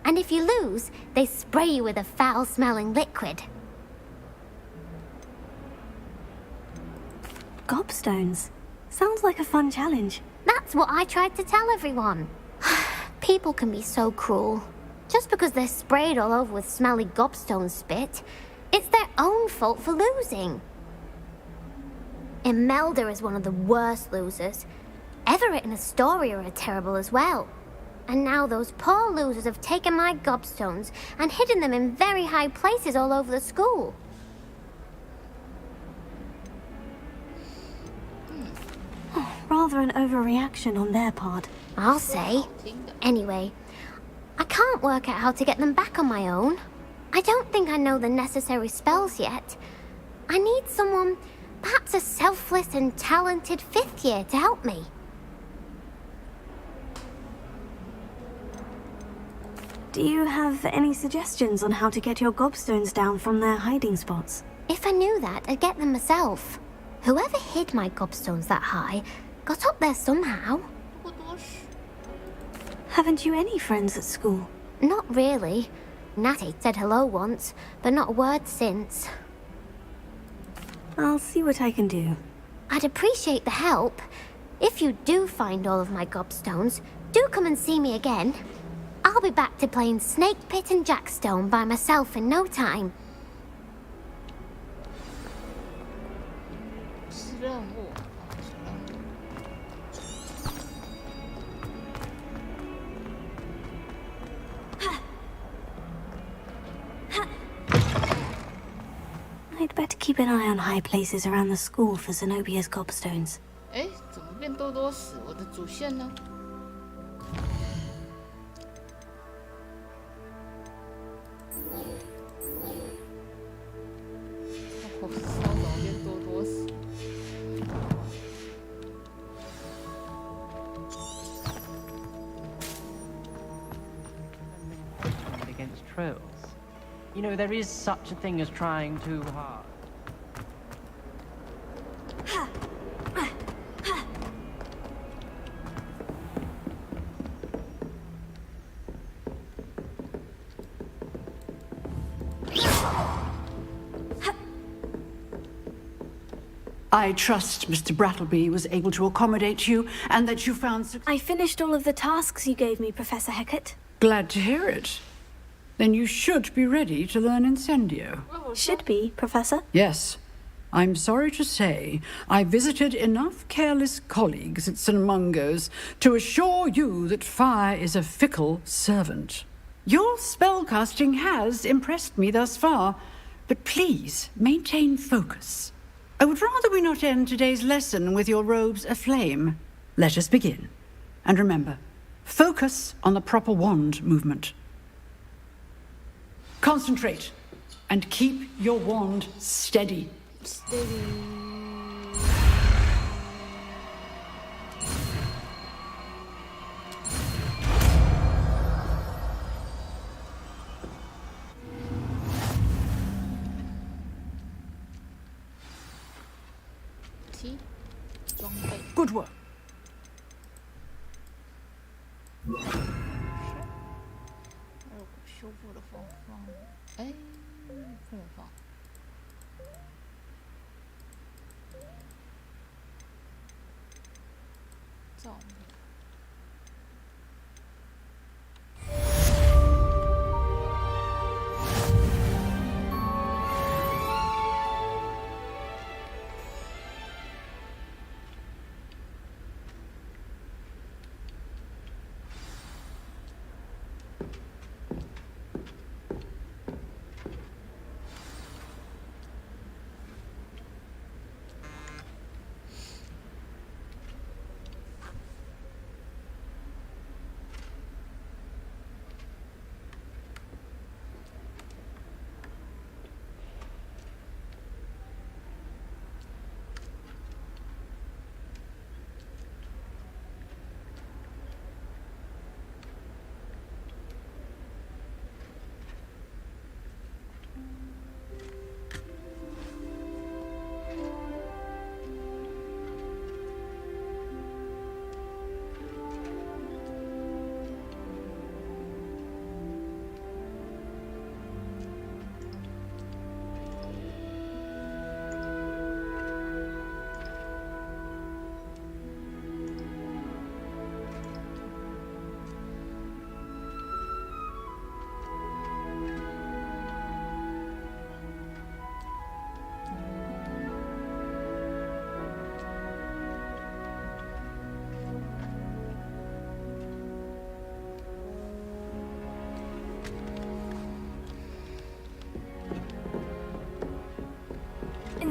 And if you lose, they spray you with a foul-smelling liquid. Gobstones? Sounds like a fun challenge. That's what I tried to tell everyone. People can be so cruel. Just because they're sprayed all over with smelly gobstone spit, it's their own fault for losing. Imelda is one of the worst losers. Everett and Astoria are terrible as well. And now those poor losers have taken my gobstones and hidden them in very high places all over the school. Rather an overreaction on their part. I'll say. Anyway, I can't work out how to get them back on my own. I don't think I know the necessary spells yet. I need someone, perhaps a selfless and talented 5th year to help me. Do you have any suggestions on how to get your gobstones down from their hiding spots? If I knew that, I'd get them myself. Whoever hid my gobstones that high got up there somehow. Haven't you any friends at school? Not really. Natty said hello once, but not a word since. I'll see what I can do. I'd appreciate the help. If you do find all of my gobstones, do come and see me again. I'll be back to playing Snake Pit and Jackstone by myself in no time. 是任务。 I'd better keep an eye on high places around the school for Zenobia's gobstones. 哎，怎么变多多死？我的主线呢？哦，烧怎么变多多死？ Against trolls. You know, there is such a thing as trying too hard. I trust Mr. Brattleby was able to accommodate you and that you found success. I finished all of the tasks you gave me, Professor Hecat. Glad to hear it. Then you should be ready to learn Incendio. Should be, Professor. Yes. I'm sorry to say, I visited enough careless colleagues at St. Mungo's to assure you that fire is a fickle servant. Your spellcasting has impressed me thus far, but please maintain focus. I would rather we not end today's lesson with your robes aflame. Let us begin. And remember, focus on the proper wand movement. Concentrate and keep your wand steady. Steady. Good work. 修复的方法，哎，不能放。照明。 《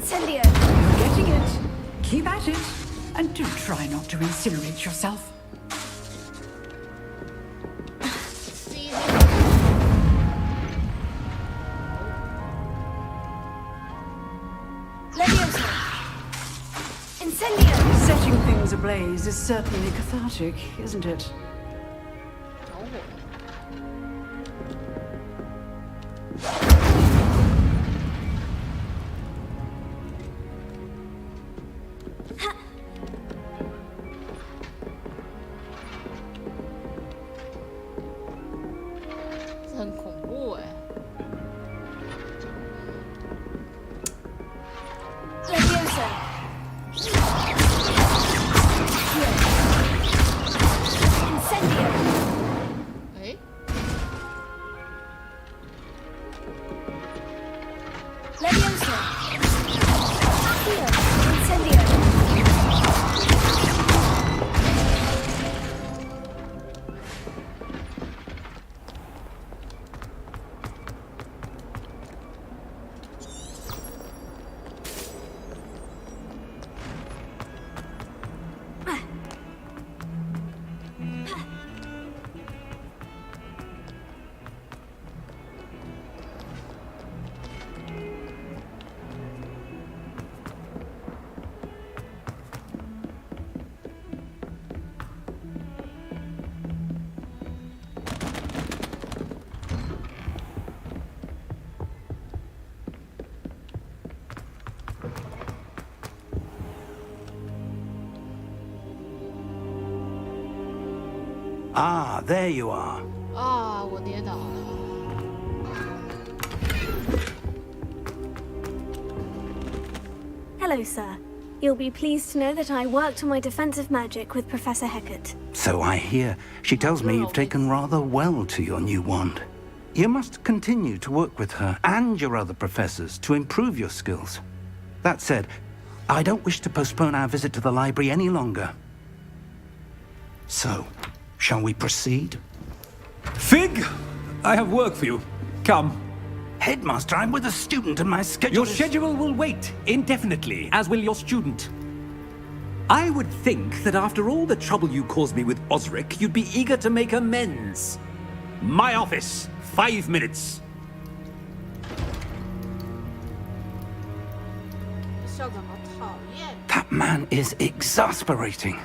Incendio! You're getting it. Keep at it. And do try not to incinerate yourself. Leviosa! Incendio! Setting things ablaze is certainly cathartic, isn't it? Ah, there you are. 啊，我跌倒了。 Hello, sir. You'll be pleased to know that I worked on my defensive magic with Professor Hecat. So I hear. She tells me you've taken rather well to your new wand. You must continue to work with her and your other professors to improve your skills. That said, I don't wish to postpone our visit to the library any longer. So, shall we proceed? Fig! I have work for you. Come. Headmaster, I'm with a student and my schedule Your schedule will wait indefinitely, as will your student. I would think that after all the trouble you caused me with Osric, you'd be eager to make amends. My office, 5 minutes. 校长好讨厌。 That man is exasperating.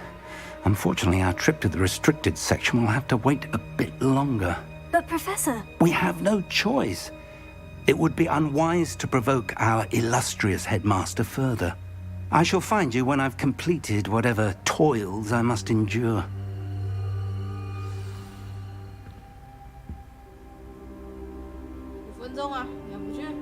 Unfortunately, our trip to the restricted section will have to wait a bit longer. But, Professor... We have no choice. It would be unwise to provoke our illustrious headmaster further. I shall find you when I've completed whatever toils I must endure. 5分钟啊，你还不去？ Professor,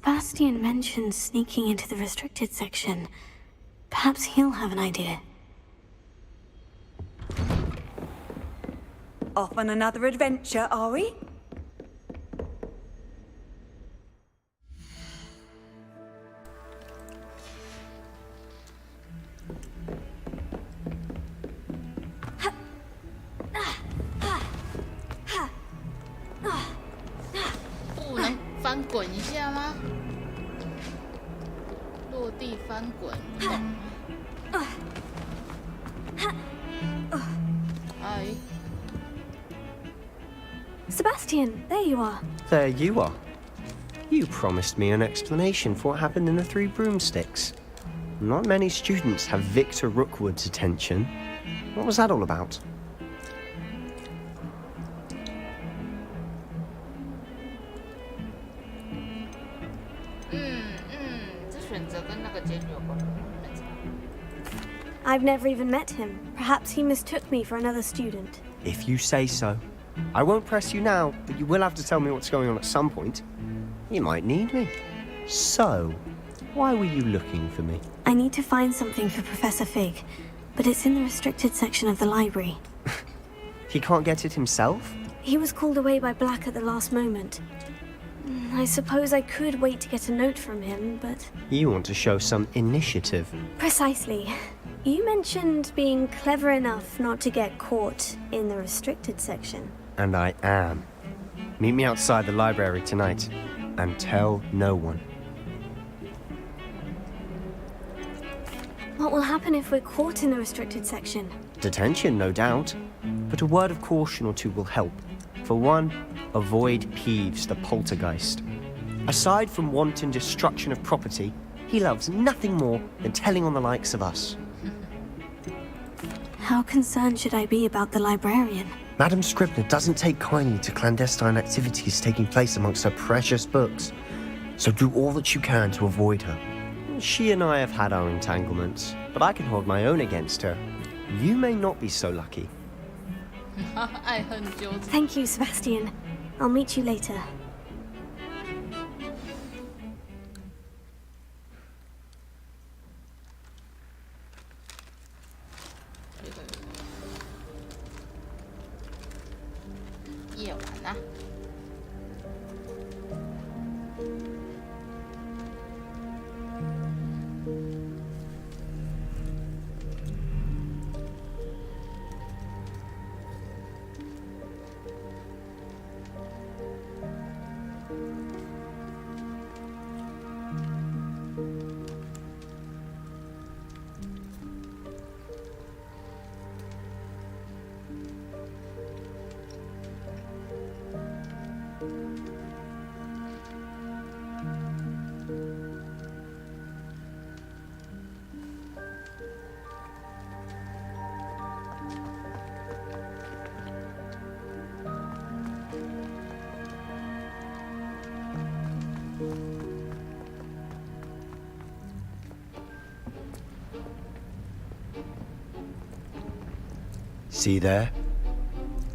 Sebastian mentioned sneaking into the restricted section. Perhaps he'll have an idea. Off on another adventure, are we? Sebastian, there you are. There you are. You promised me an explanation for what happened in the Three Broomsticks. Not many students have Victor Rookwood's attention. What was that all about? I've never even met him. Perhaps he mistook me for another student. If you say so. I won't press you now, but you will have to tell me what's going on at some point. You might need me. So, why were you looking for me? I need to find something for Professor Fig, but it's in the restricted section of the library. He can't get it himself? He was called away by Black at the last moment. I suppose I could wait to get a note from him, but... You want to show some initiative. Precisely. You mentioned being clever enough not to get caught in the restricted section. And I am. Meet me outside the library tonight, and tell no one. What will happen if we're caught in the restricted section? Detention, no doubt. But a word of caution or two will help. For one, avoid Peeves, the poltergeist. Aside from wanton destruction of property, he loves nothing more than telling on the likes of us. How concerned should I be about the librarian? Madam Scribner doesn't take kindly to clandestine activities taking place amongst her precious books. So do all that you can to avoid her. She and I have had our entanglements, but I can hold my own against her. You may not be so lucky. Thank you, Sebastian. I'll meet you later. See there?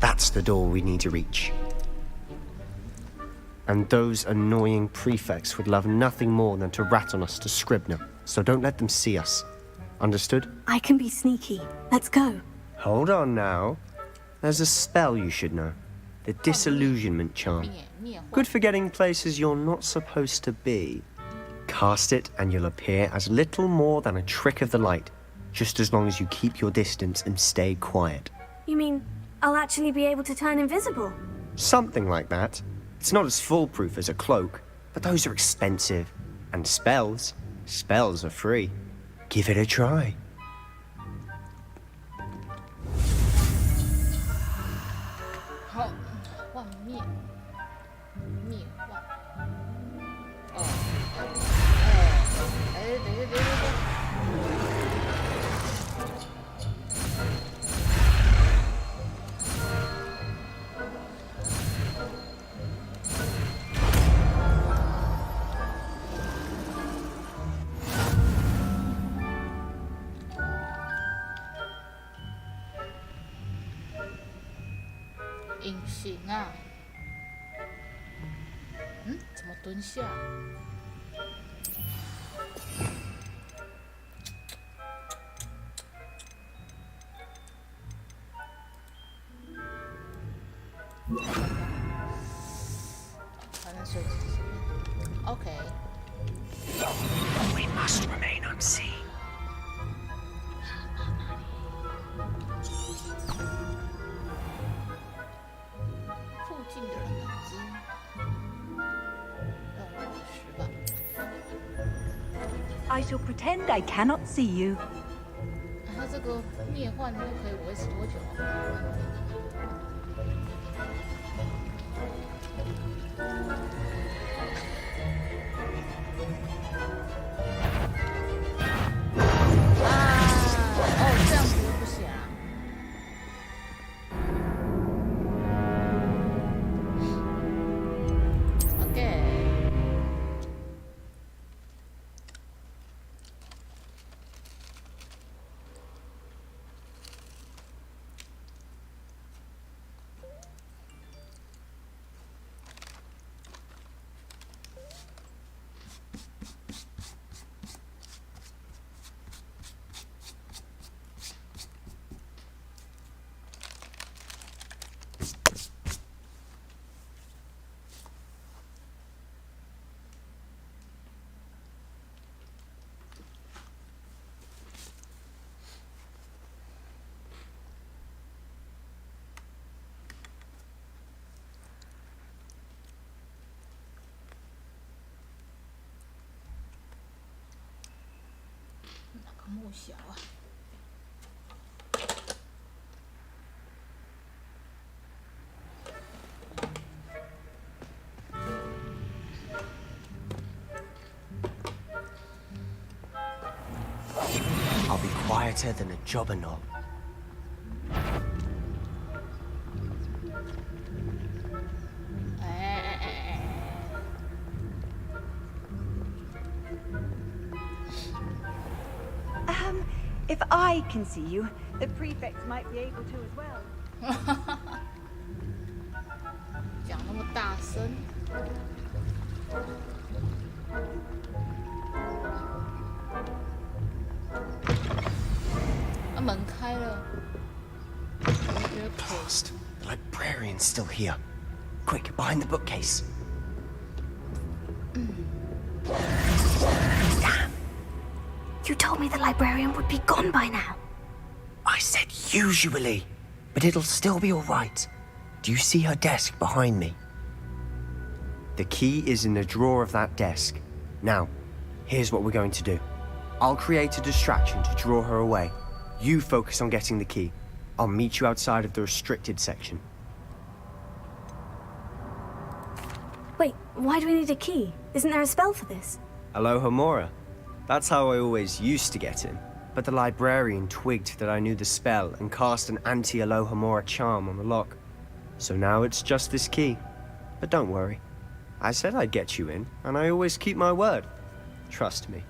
That's the door we need to reach. And those annoying prefects would love nothing more than to rat on us to Scribner, so don't let them see us. Understood? I can be sneaky. Let's go. Hold on now. There's a spell you should know. The disillusionment charm. Good for getting places you're not supposed to be. Cast it and you'll appear as little more than a trick of the light, just as long as you keep your distance and stay quiet. You mean I'll actually be able to turn invisible? Something like that. It's not as foolproof as a cloak, but those are expensive. And spells are free. Give it a try.隐形啊！怎么蹲下？反正随机。OK。 We must remain unseen. 附近的人已经10吧。 I shall pretend I cannot see you. 它这个灭幻又可以维持多久啊？这样子不行啊。OK。 木小啊。 I'll be quieter than a jobberknoll. If I can see you, the prefects might be able to as well. 讲那么大声。啊，门开了。 Blast! The librarian's still here. Quick, behind the bookcase. Damn! You told me the librarian would be gone by now. I said usually, but it'll still be all right. Do you see her desk behind me? The key is in the drawer of that desk. Now, here's what we're going to do. I'll create a distraction to draw her away. You focus on getting the key. I'll meet you outside of the restricted section. Wait, why do we need a key? Isn't there a spell for this? Alohomora. That's how I always used to get in. But the librarian twigged that I knew the spell and cast an anti-Alohomora charm on the lock. So now it's just this key. But don't worry. I said I'd get you in, and I always keep my word. Trust me.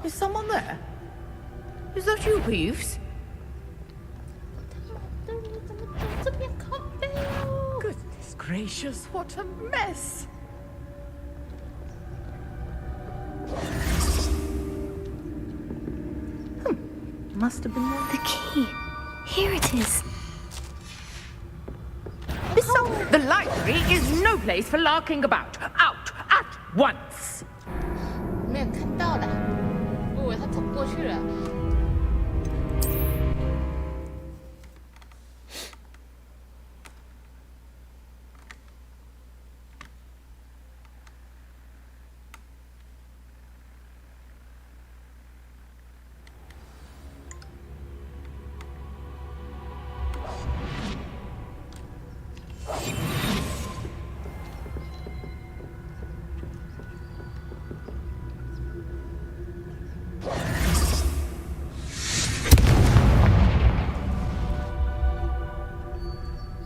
Is someone there? Is that you, Peeves? Goodness gracious, what a mess! Must have been the key. Here it is. The library is no place for larking about. Out at once! 没有看到的，我以为他走过去了。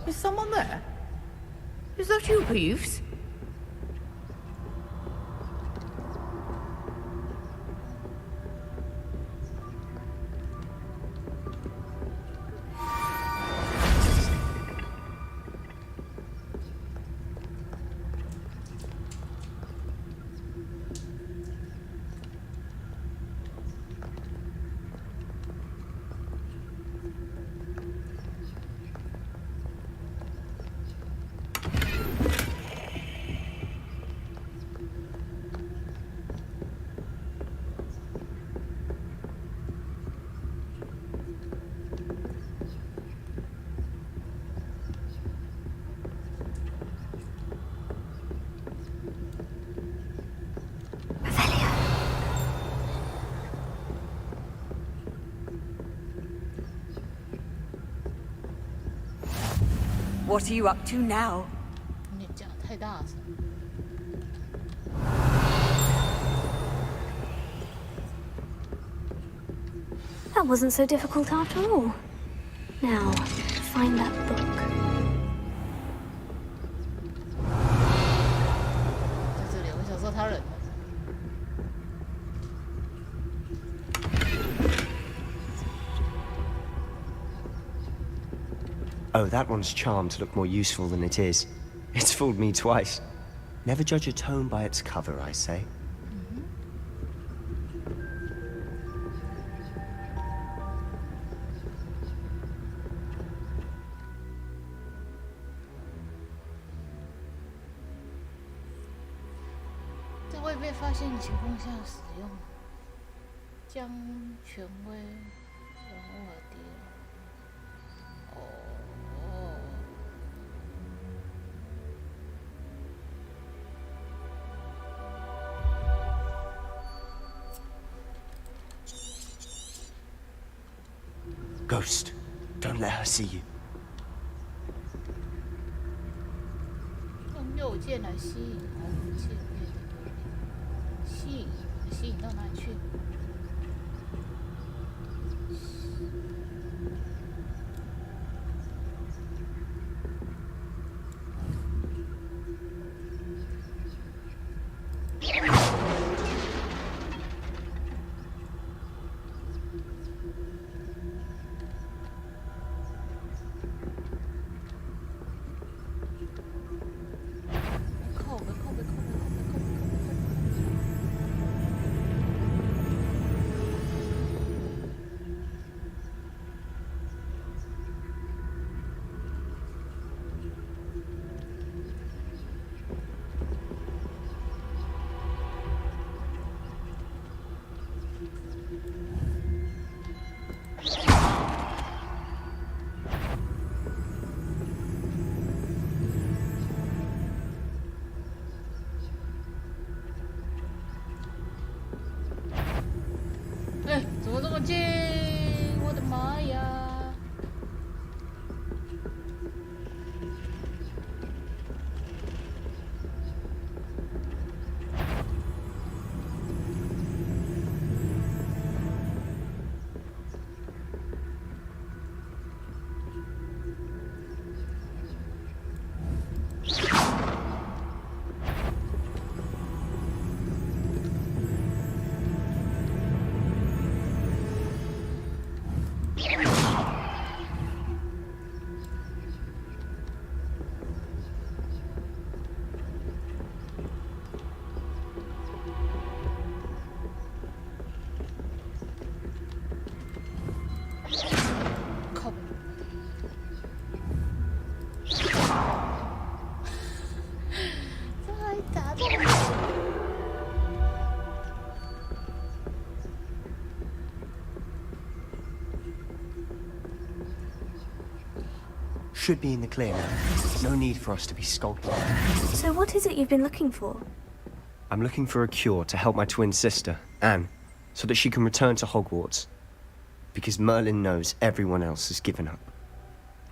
Is someone there? Is that you, Peeves? What are you up to now? 你讲太大声。That wasn't so difficult after all. Now, find that book. 在这里，我想说他人。 Oh, that one's charmed to look more useful than it is. It's fooled me twice. Never judge a tome by its cover, I say. "在未被发现的情况下使用，将权威人物和敌人。 Ghost, don't let her see you. 用右键来吸引武器的猎人，吸引到哪里去？哎，怎么这么近？我的妈呀！ Should be in the clear now. No need for us to be skulking. So what is it you've been looking for? I'm looking for a cure to help my twin sister, Anne, so that she can return to Hogwarts. Because Merlin knows everyone else has given up.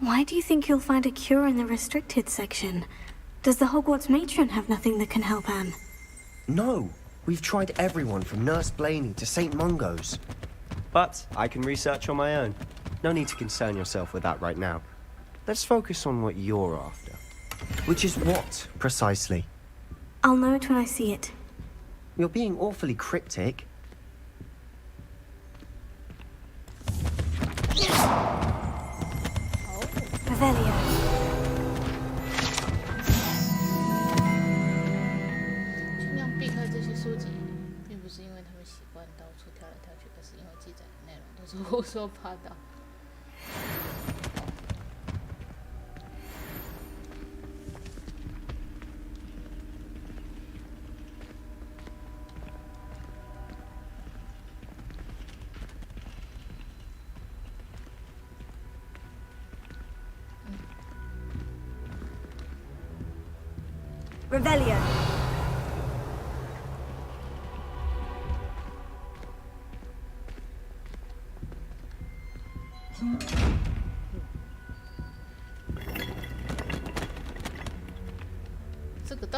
Why do you think you'll find a cure in the restricted section? Does the Hogwarts matron have nothing that can help Anne? No! We've tried everyone from Nurse Blaney to St. Mungo's. But I can research on my own. No need to concern yourself with that right now. Let's focus on what you're after. Which is what, precisely? I'll know it when I see it. You're being awfully cryptic. Revelio. 尽量避开这些书籍，并不是因为他们习惯到处跳来跳去，而是因为记载的内容都是胡说八道。 Revelio.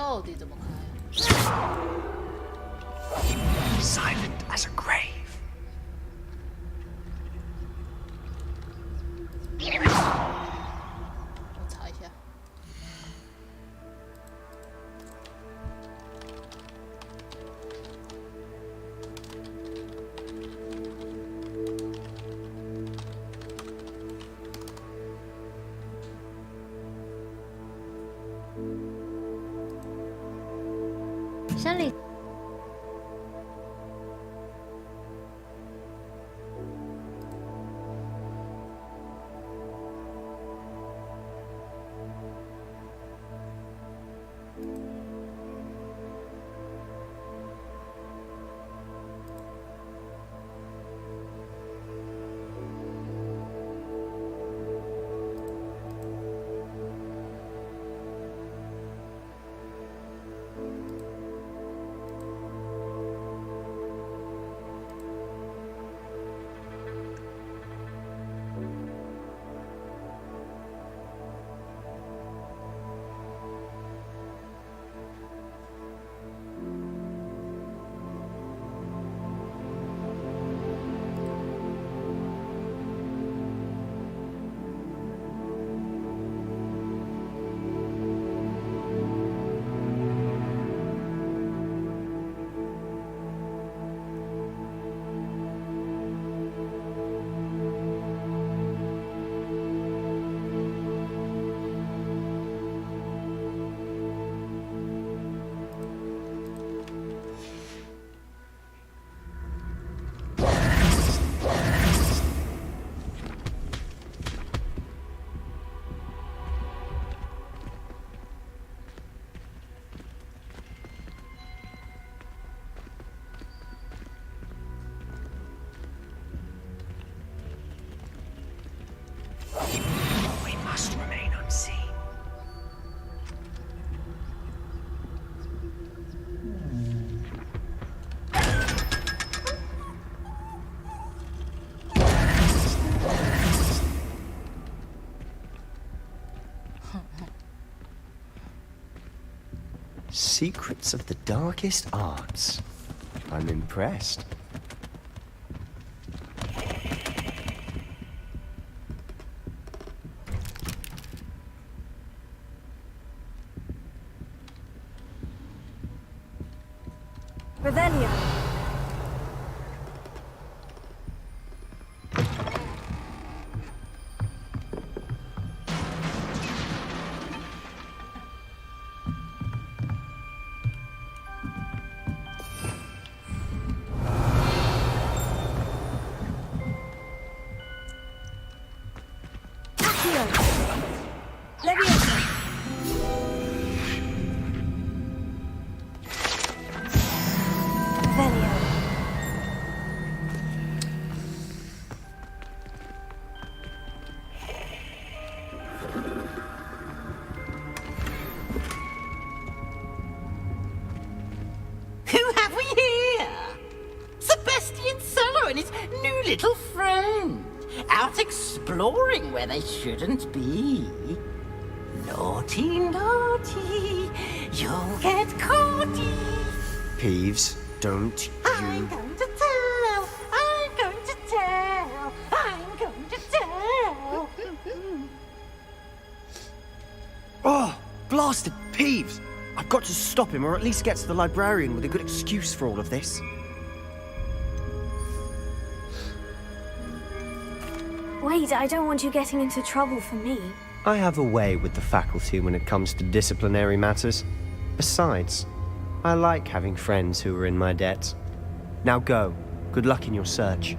到底怎么开啊？ Silent as a grave. 我查一下。生理。 We must remain unseen. Secrets of the darkest arts. I'm impressed. Revelio. Accio. Leviosa. Revelio. Who have we here? Sebastian Solo and his new little friend. Out exploring where they shouldn't be. Naughty, naughty. You'll get caughty. Peeves, don't I'm you... going to tell. I'm going to tell. I'm going to tell. Oh, blasted Peeves! I've got to stop him, or at least get to the librarian with a good excuse for all of this. Wait, I don't want you getting into trouble for me. I have a way with the faculty when it comes to disciplinary matters. Besides, I like having friends who are in my debt. Now go. Good luck in your search.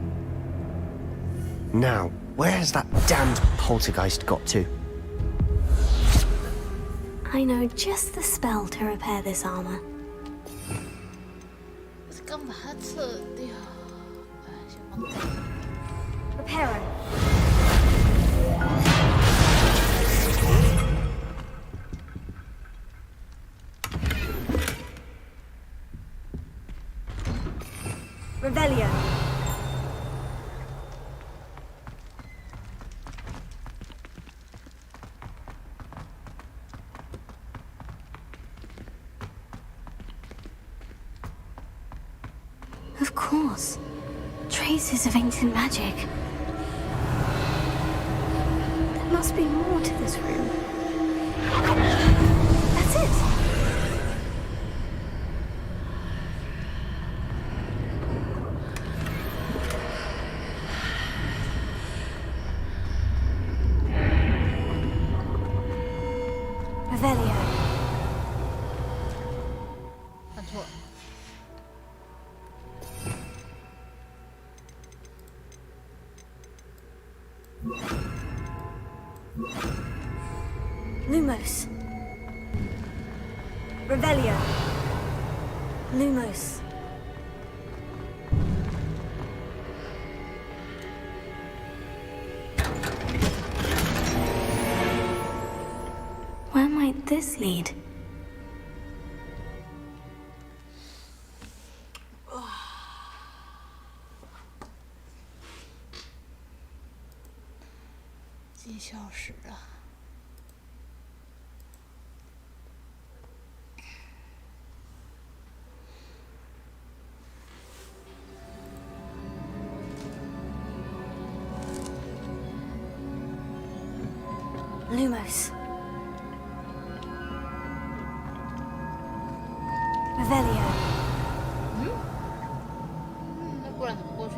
Now, where has that damned poltergeist got to? I know just the spell to repair this armor. 我是刚把它撤掉。哎，先放这。 Reparo. Revelio. course. Traces of ancient magic. There must be more to this room. That's it! Revelio. 看错了。Lumos. Revelio. Lumos. Where might this lead?几小时了。Lumos. Revelio. 那不然怎么过去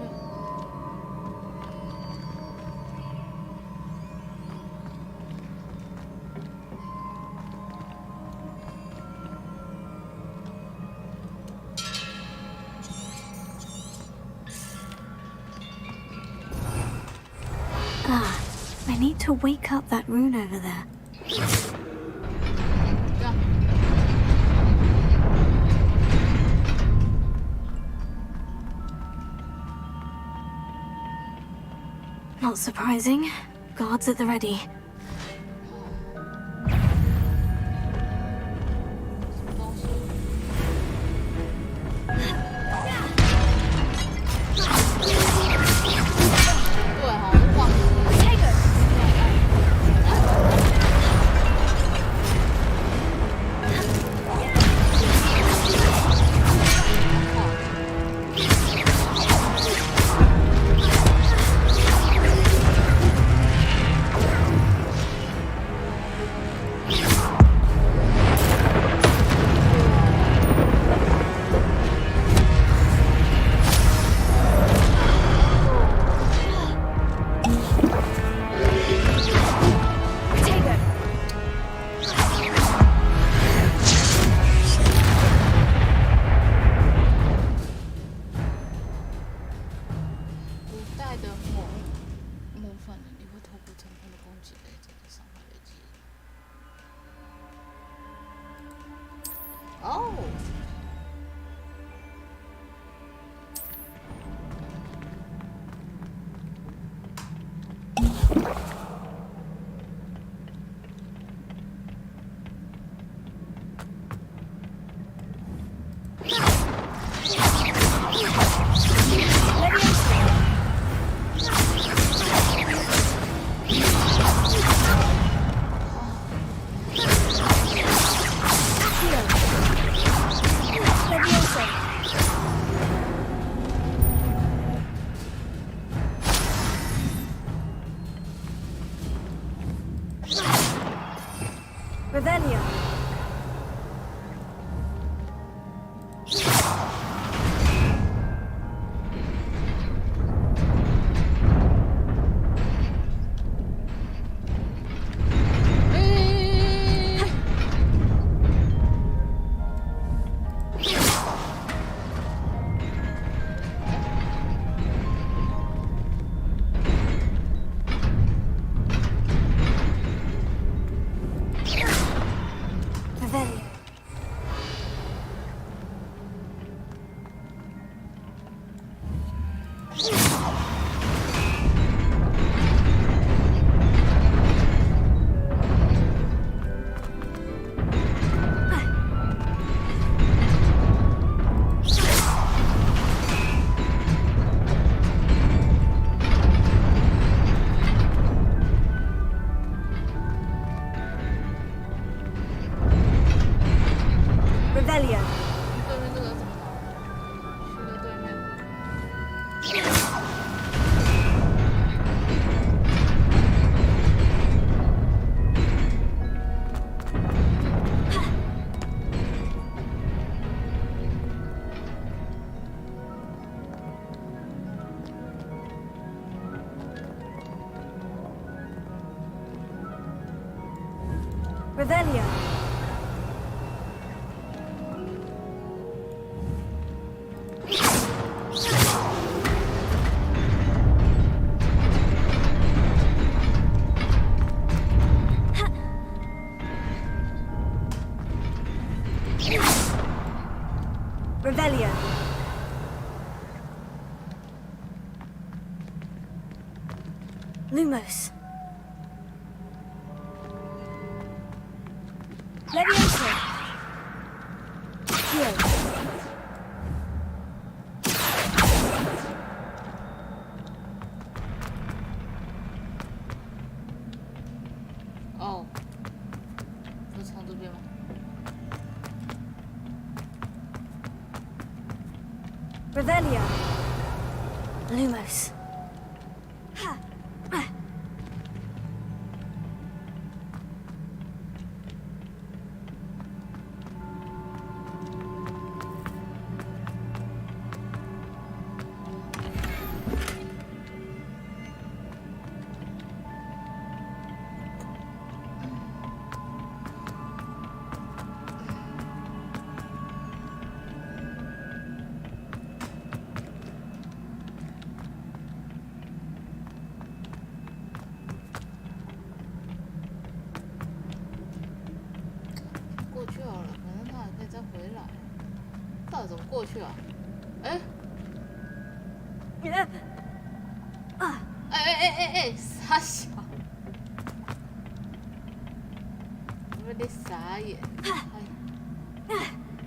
？Ah, I need to wake up that rune over there. Not surprising. Guards at the ready. Revelio. Revelio. Revelio. Revelio. Lumos. Levioso. Heal. Oh. 不是从这边吗？ Revelio. Lumos.怎么过去啊？哎，傻小，我有点傻眼。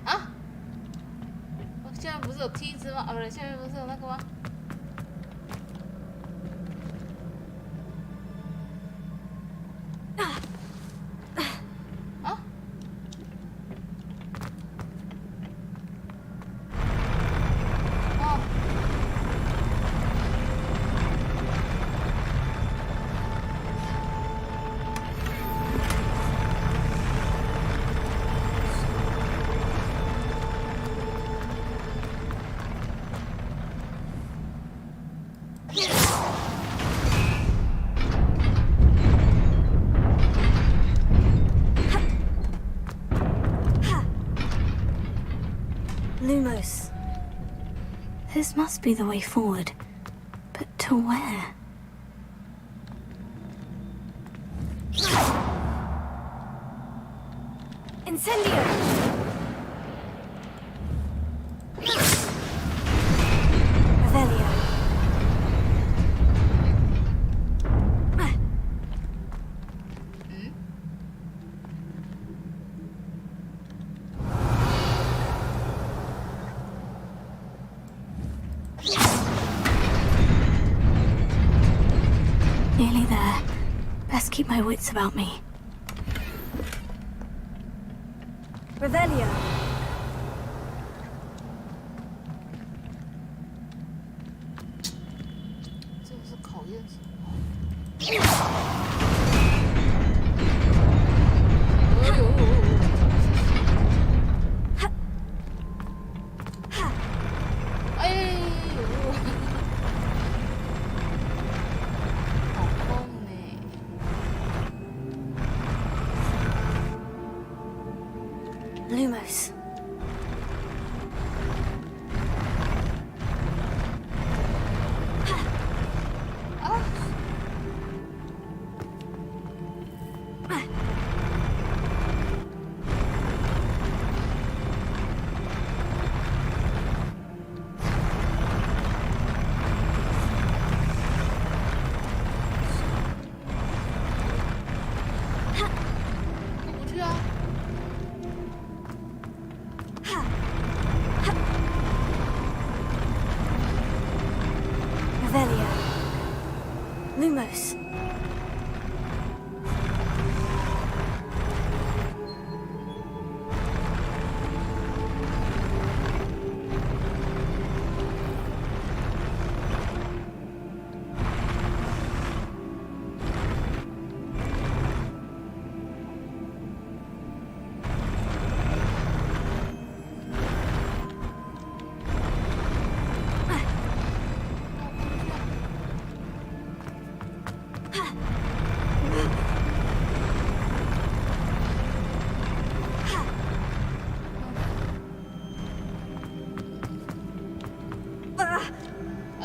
啊？我下面不是有梯子吗？啊，不对，下面不是有那个吗？Lumos. This must be the way forward. But to where? Incendio! Revelio. Nearly there. Best keep my wits about me. Revelio. Lumos. Revelio. Lumos.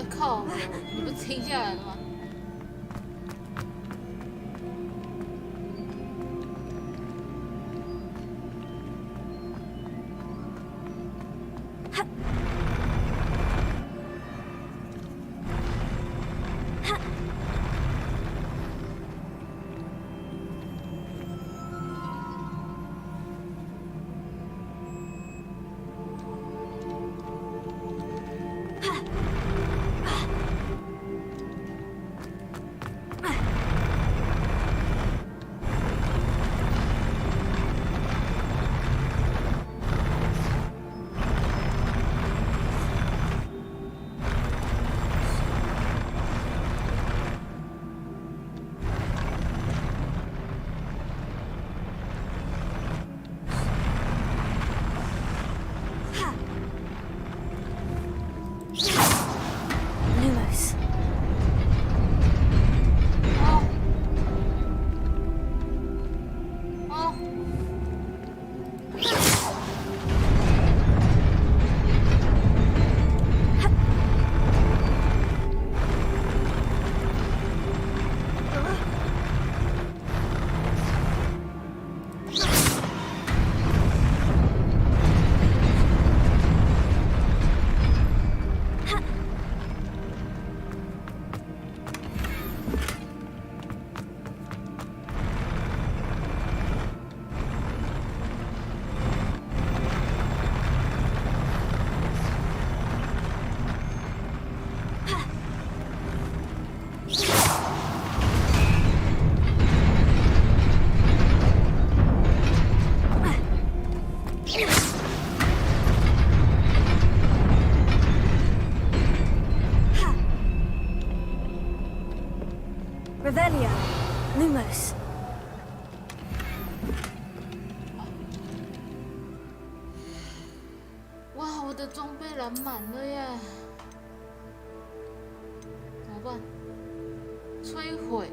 靠！你不停下来了吗？Revelio, Lumos. 哇，我的装备染满了耶！怎么办？摧毁。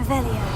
Potato.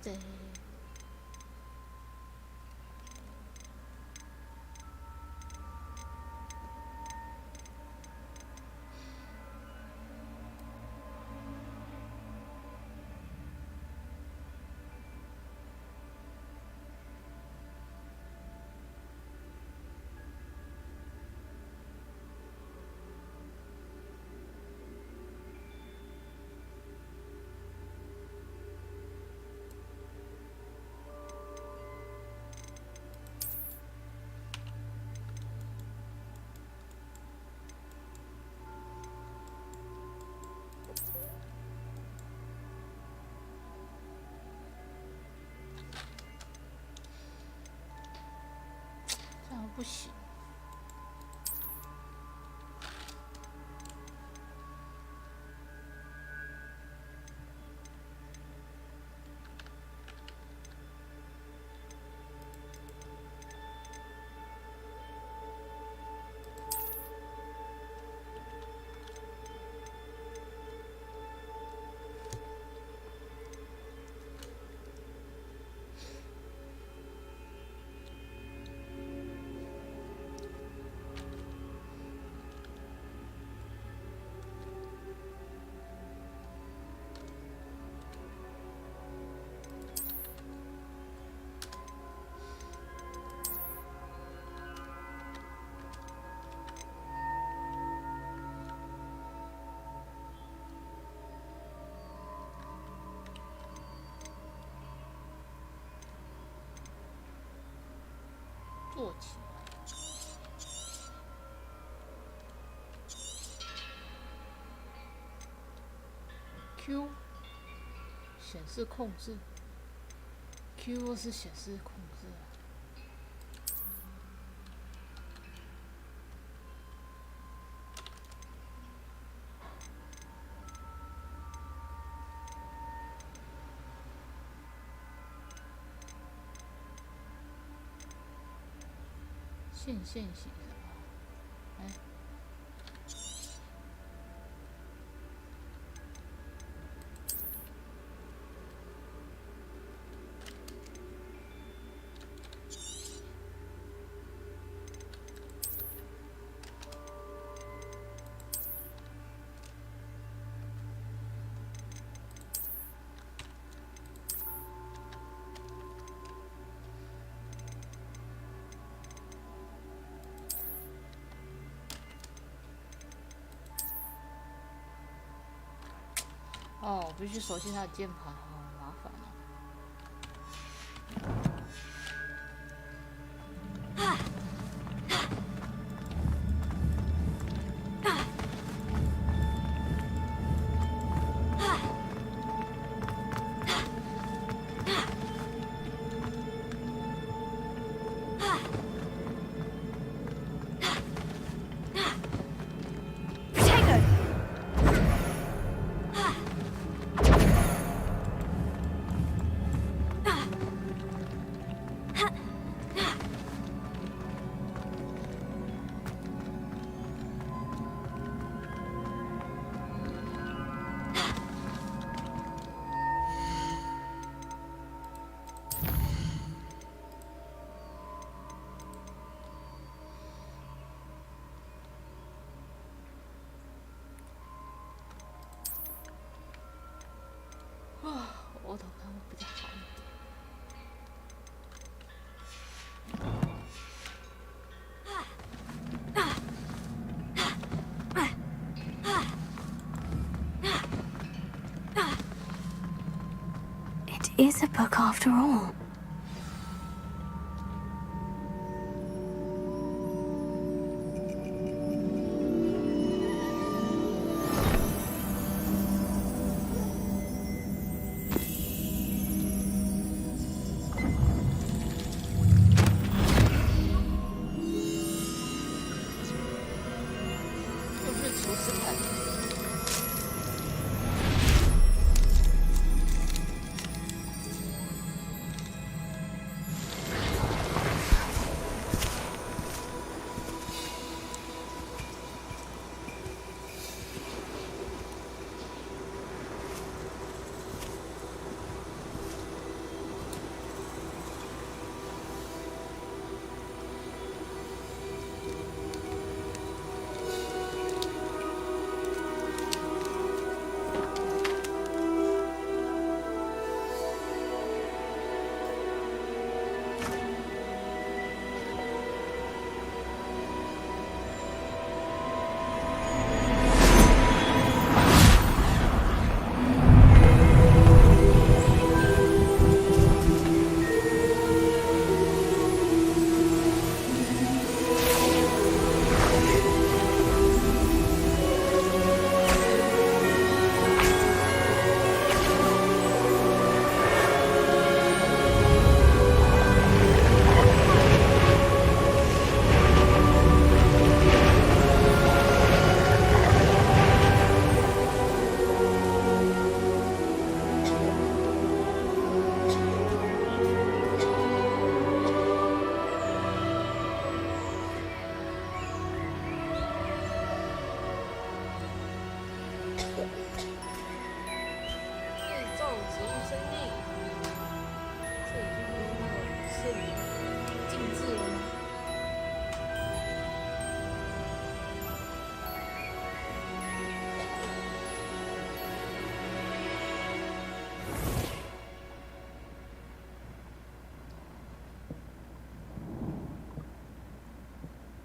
对。这样不行。坐起来。Q 显示控制 ，Q 是显示控制啊。线型什么？哎。哦，我必须熟悉它的键盘，好麻烦哦。我头看会比较好一点。It is a book after all.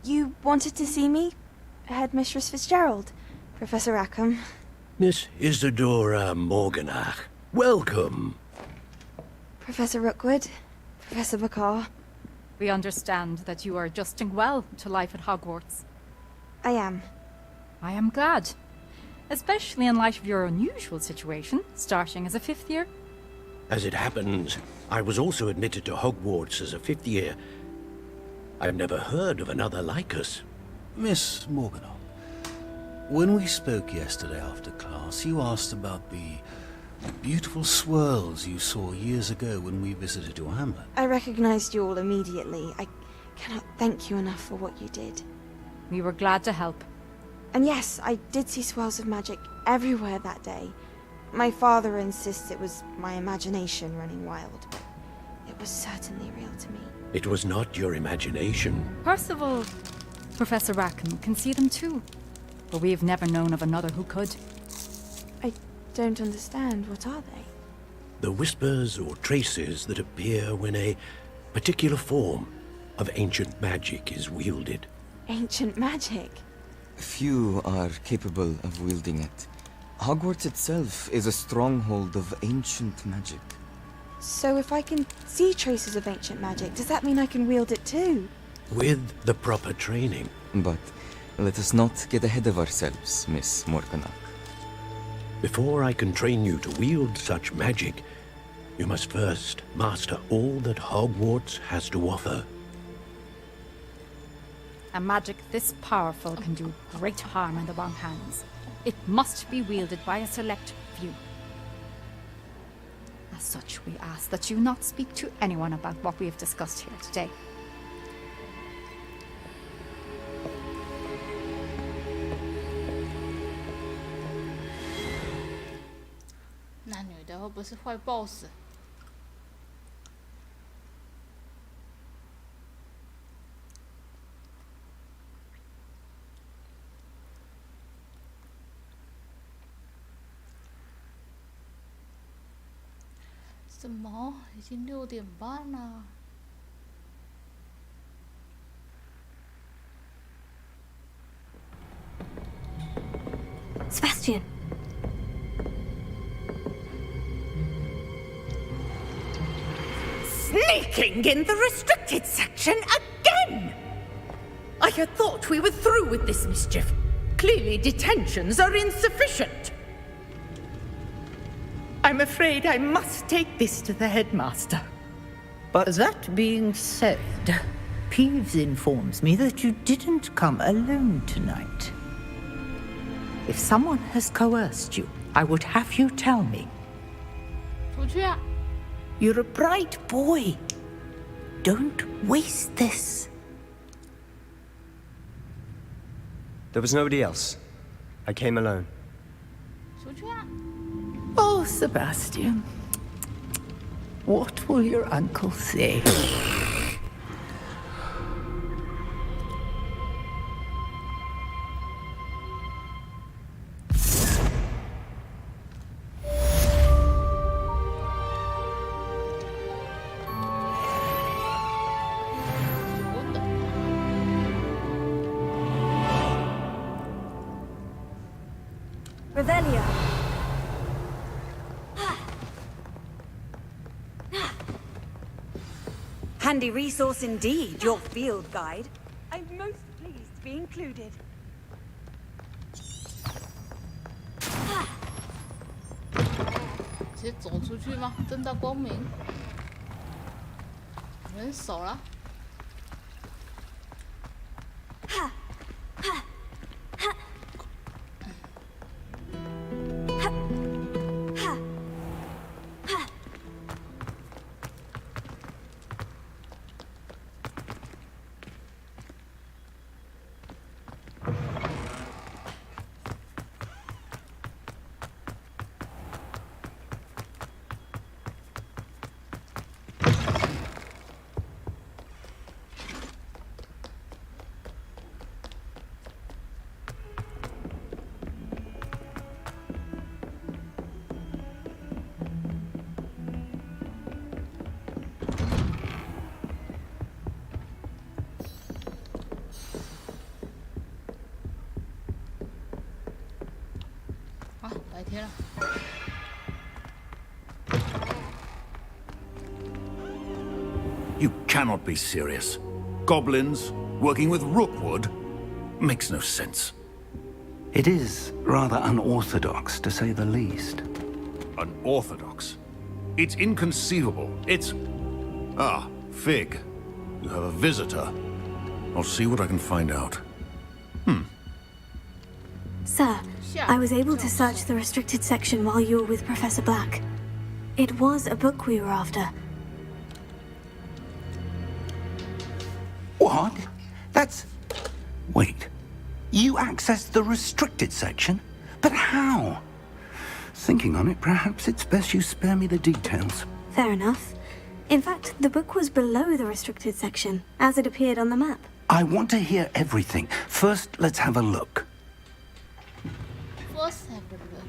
You wanted to see me? Headmistress Fitzgerald, Professor Rackham. Miss Isadora Morganach, welcome. Professor Rookwood, Professor Bakar. We understand that you are adjusting well to life at Hogwarts. I am. I am glad. Especially in light of your unusual situation, starting as a 5th year. As it happens, I was also admitted to Hogwarts as a 5th year. I've never heard of another like us. Miss Morganach, when we spoke yesterday after class, you asked about the beautiful swirls you saw years ago when we visited your hamlet. I recognized you all immediately. I cannot thank you enough for what you did. We were glad to help. And yes, I did see swirls of magic everywhere that day. My father insists it was my imagination running wild, but it was certainly real to me. It was not your imagination. Percival, Professor Rackham can see them too. But we have never known of another who could. I don't understand. What are they? The whispers or traces that appear when a particular form of ancient magic is wielded. Ancient magic? Few are capable of wielding it. Hogwarts itself is a stronghold of ancient magic. So if I can see traces of ancient magic, does that mean I can wield it too? With the proper training. But let us not get ahead of ourselves, Miss Morganach. Before I can train you to wield such magic, you must first master all that Hogwarts has to offer. A magic this powerful can do great harm in the wrong hands. It must be wielded by a select few. As such, we ask that you not speak to anyone about what we have discussed here today.那女的会不会是坏 boss？ 什么？已经6点半了。Sebastian. Sneaking in the restricted section again! I had thought we were through with this mischief. Clearly detentions are insufficient. I'm afraid I must take this to the headmaster. But that being said, Peeves informs me that you didn't come alone tonight. If someone has coerced you, I would have you tell me. 出去啊！ You're a bright boy. Don't waste this. There was nobody else. I came alone. 出去啊！ Oh, Sebastian. What will your uncle say? Revelia. Handy resource indeed, your field guide. I'm most pleased to be included. 直接走出去吗？正大光明。人手了。You cannot be serious. Goblins working with Rookwood makes no sense. It is rather unorthodox, to say the least. Unorthodox? It's inconceivable. It's... Ah, Fig. You have a visitor. I'll see what I can find out. Sir, I was able to search the restricted section while you were with Professor Black. It was a book we were after. What? That's... Wait. You accessed the restricted section? But how? Thinking on it, perhaps it's best you spare me the details. Fair enough. In fact, the book was below the restricted section, as it appeared on the map. I want to hear everything. First, let's have a look. First, have a look.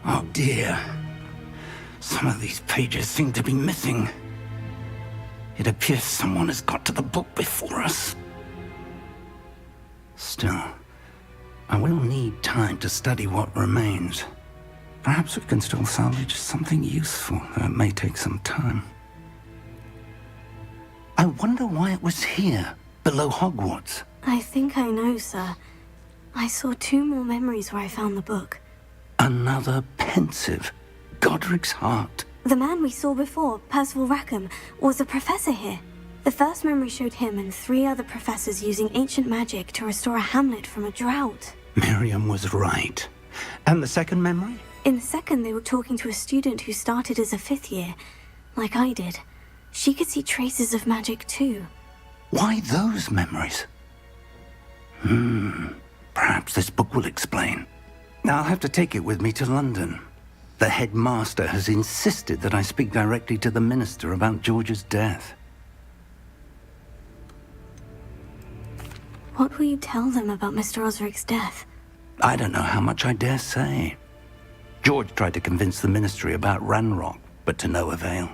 Oh dear. Some of these pages seem to be missing. It appears someone has got to the book before us. Still, I will need time to study what remains. Perhaps we can still salvage something useful, though it may take some time. I wonder why it was here, below Hogwarts. I think I know, sir. I saw 2 more memories where I found the book. Another pensive. Godric's heart. The man we saw before, Percival Rackham, was a professor here. The first memory showed him and 3 other professors using ancient magic to restore a hamlet from a drought. Miriam was right. And the second memory? In the second, they were talking to a student who started as a 5th year, like I did. She could see traces of magic too. Why those memories? Perhaps this book will explain. I'll have to take it with me to London. The headmaster has insisted that I speak directly to the minister about George's death. What will you tell them about Mr. Osric's death? I don't know how much I dare say. George tried to convince the ministry about Ranrock, but to no avail.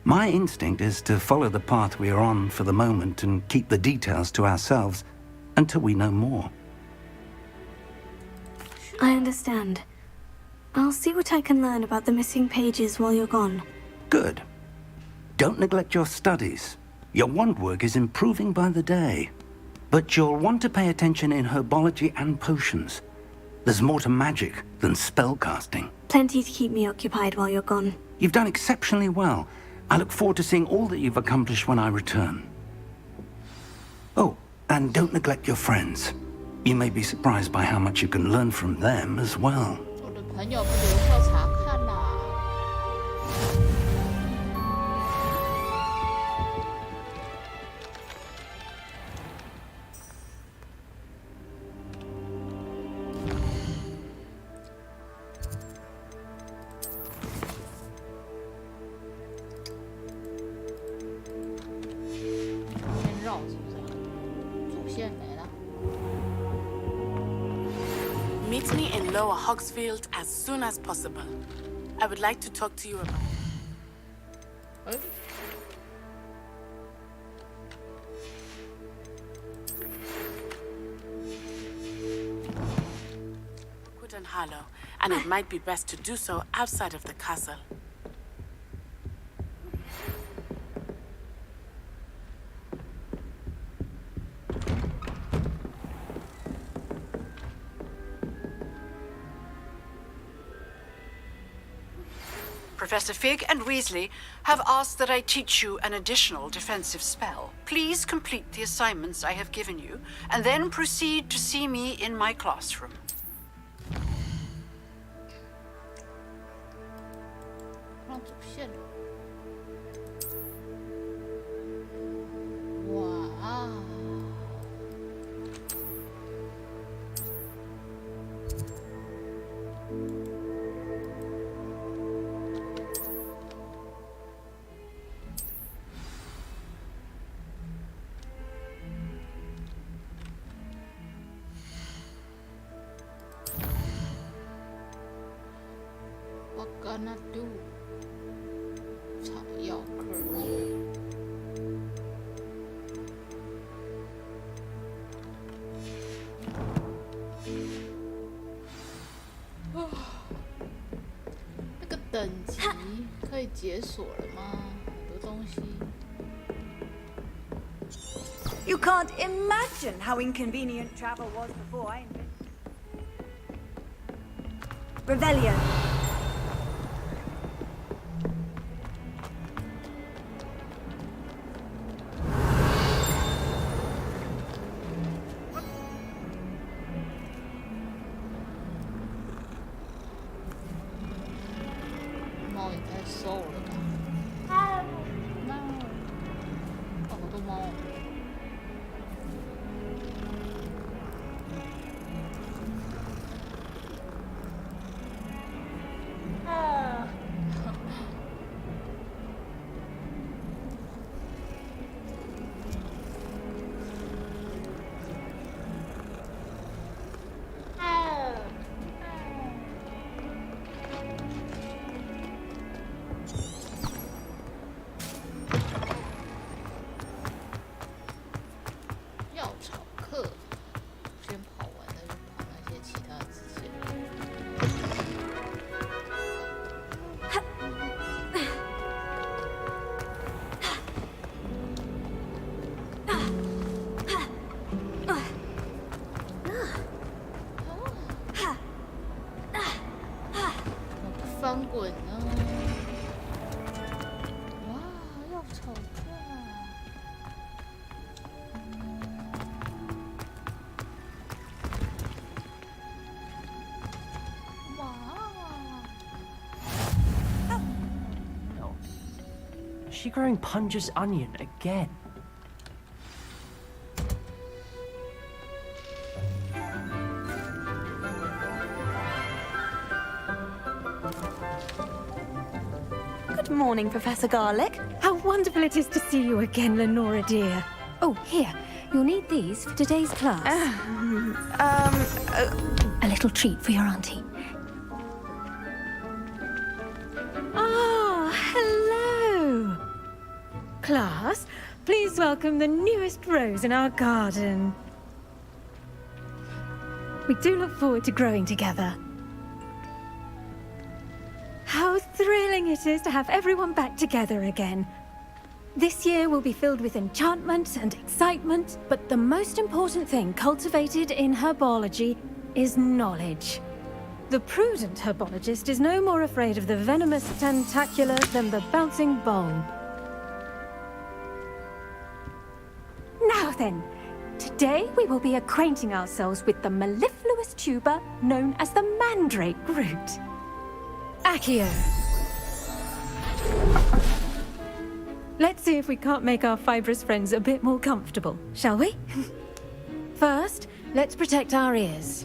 My instinct is to follow the path we are on for the moment and keep the details to ourselves until we know more. I understand. I'll see what I can learn about the missing pages while you're gone. Good. Don't neglect your studies. Your wand work is improving by the day. But you'll want to pay attention in herbology and potions. There's more to magic than spellcasting. Plenty to keep me occupied while you're gone. You've done exceptionally well. I look forward to seeing all that you've accomplished when I return. Oh, and don't neglect your friends. You may be surprised by how much you can learn from them as well. 我的朋友们留校查看啦。先绕是不是？主线没了。 Meet me in Lower Hogsfield as soon as possible. I would like to talk to you about... Rookwood and Harlow, and it might be best to do so outside of the castle. Professor Fig and Weasley have asked that I teach you an additional defensive spell. Please complete the assignments I have given you, and then proceed to see me in my classroom. Wow. What gonna do? 草药课。等级可以解锁了吗？很多东西。You can't imagine how inconvenient travel was before I invented. Revelio.翻滚呢？哇，要炒课啊！哇！No. Is she growing Punja's onion again? Good morning, Professor Garlic. How wonderful it is to see you again, Lenora dear. Oh, here. You'll need these for today's class. A little treat for your auntie. Ah, hello. Class, please welcome the newest rose in our garden. We do look forward to growing together. How thrilling it is to have everyone back together again. This year will be filled with enchantment and excitement, but the most important thing cultivated in herbology is knowledge. The prudent herbologist is no more afraid of the venomous tentacular than the bouncing ball. Now then, today we will be acquainting ourselves with the mellifluous tuber known as the mandrake root. Accio. Let's see if we can't make our fibrous friends a bit more comfortable, shall we? First, let's protect our ears.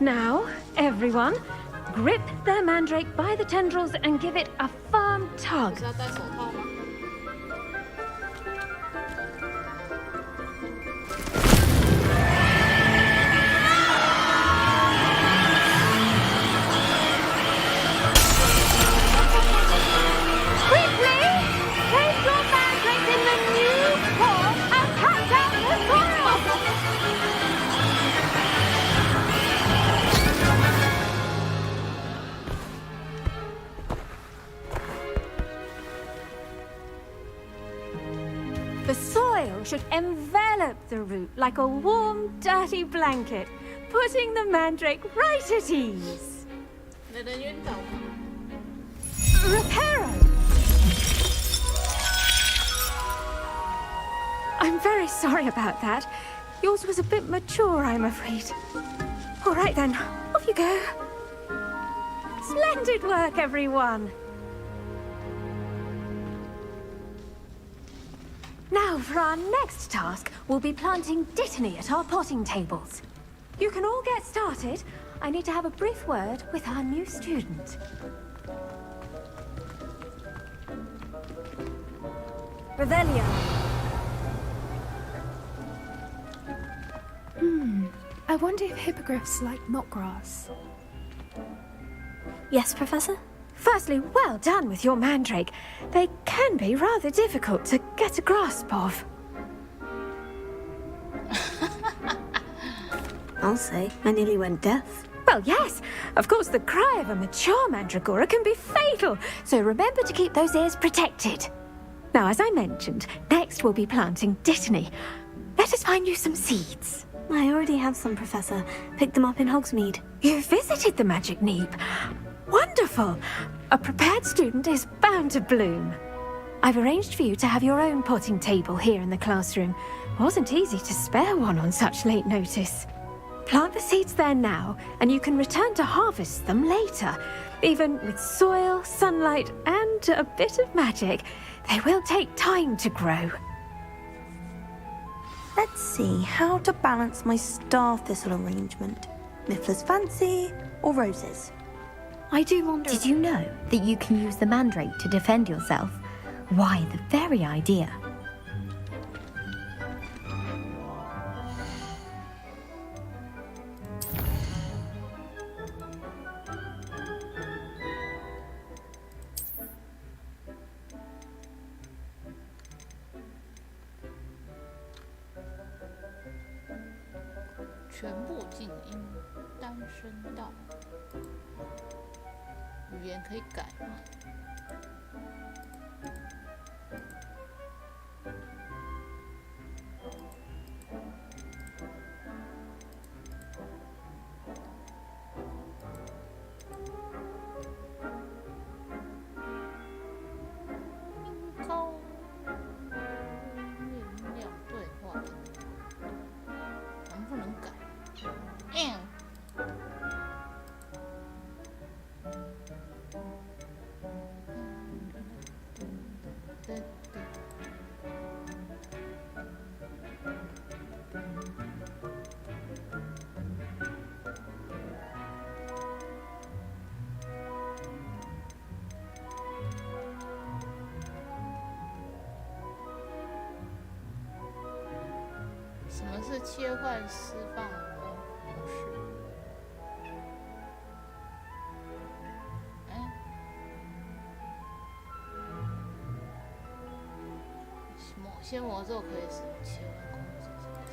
Now, everyone, grip the mandrake by the tendrils and give it a firm tug. The soil should envelop the root like a warm, dirty blanket, putting the mandrake right at ease. Reparo! I'm very sorry about that. Yours was a bit mature, I'm afraid. All right then, off you go. Splendid work, everyone. Now, for our next task, we'll be planting dittany at our potting tables. You can all get started. I need to have a brief word with our new student. Revelio. I wonder if hippogriffs like knotgrass. Yes, Professor? Firstly, well done with your mandrake. They can be rather difficult to get a grasp of. I'll say. I nearly went deaf. Well, yes. Of course, the cry of a mature mandragora can be fatal, so remember to keep those ears protected. Now, as I mentioned, next we'll be planting Dittany. Let us find you some seeds. I already have some, Professor. Picked them up in Hogsmeade. You visited the Magic Neep. Wonderful. A prepared student is bound to bloom. I've arranged for you to have your own potting table here in the classroom. Wasn't easy to spare one on such late notice. Plant the seeds there now, and you can return to harvest them later. Even with soil, sunlight, and a bit of magic, they will take time to grow. Let's see how to balance my star thistle arrangement. Miffler's fancy or roses? I do wonder... Did you know that you can use the mandrake to defend yourself? Why, the very idea.全部静音，单声道。语言可以改吗？什么是切换释放模式？某些魔咒可以使用切换控制。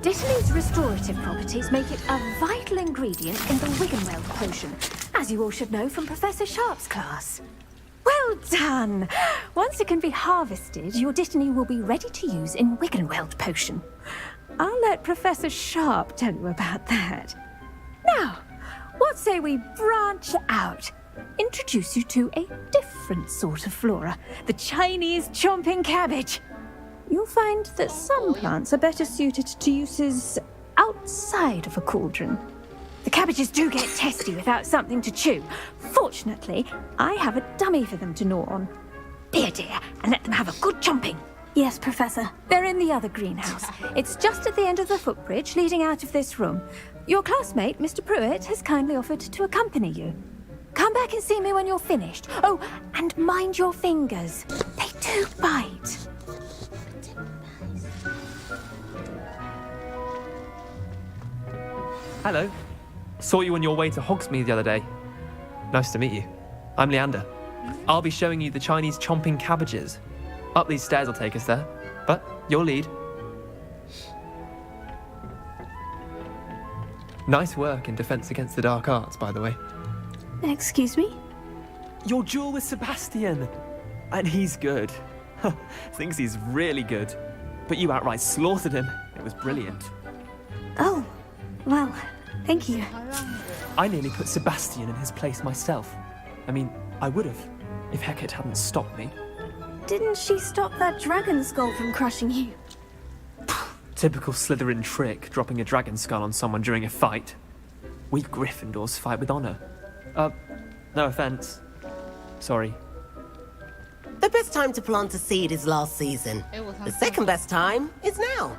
Dittany's restorative properties make it a vital ingredient in the Wiggenweld potion, as you all should know from Professor Sharp's class. Well done! Once it can be harvested, your Dittany will be ready to use in Wiggenweld potion. I'll let Professor Sharp tell you about that. Now, what say we branch out? Introduce you to a different sort of flora, the Chinese chomping cabbage. You'll find that some plants are better suited to uses outside of a cauldron. The cabbages do get testy without something to chew. Fortunately, I have a dummy for them to gnaw on. Be a dear and let them have a good chomping. Yes, Professor. They're in the other greenhouse. It's just at the end of the footbridge leading out of this room. Your classmate, Mr. Pruitt, has kindly offered to accompany you. Come back and see me when you're finished. Oh, and mind your fingers. They do bite. Hello. Saw you on your way to Hogsmeade the other day. Nice to meet you. I'm Leander. I'll be showing you the Chinese chomping cabbages. Up these stairs will take us there, but you'll lead. Nice work in Defense Against the Dark Arts, by the way. Excuse me? Your duel with Sebastian. And he's good. Thinks he's really good. But you outright slaughtered him. It was brilliant. Oh, well, thank you. I nearly put Sebastian in his place myself. I mean, I would have, if Hecate hadn't stopped me. Didn't she stop that dragon skull from crushing you? Typical Slytherin trick, dropping a dragon skull on someone during a fight. We Gryffindors fight with honor. No offense. Sorry. The best time to plant a seed is last season. The second best time is now.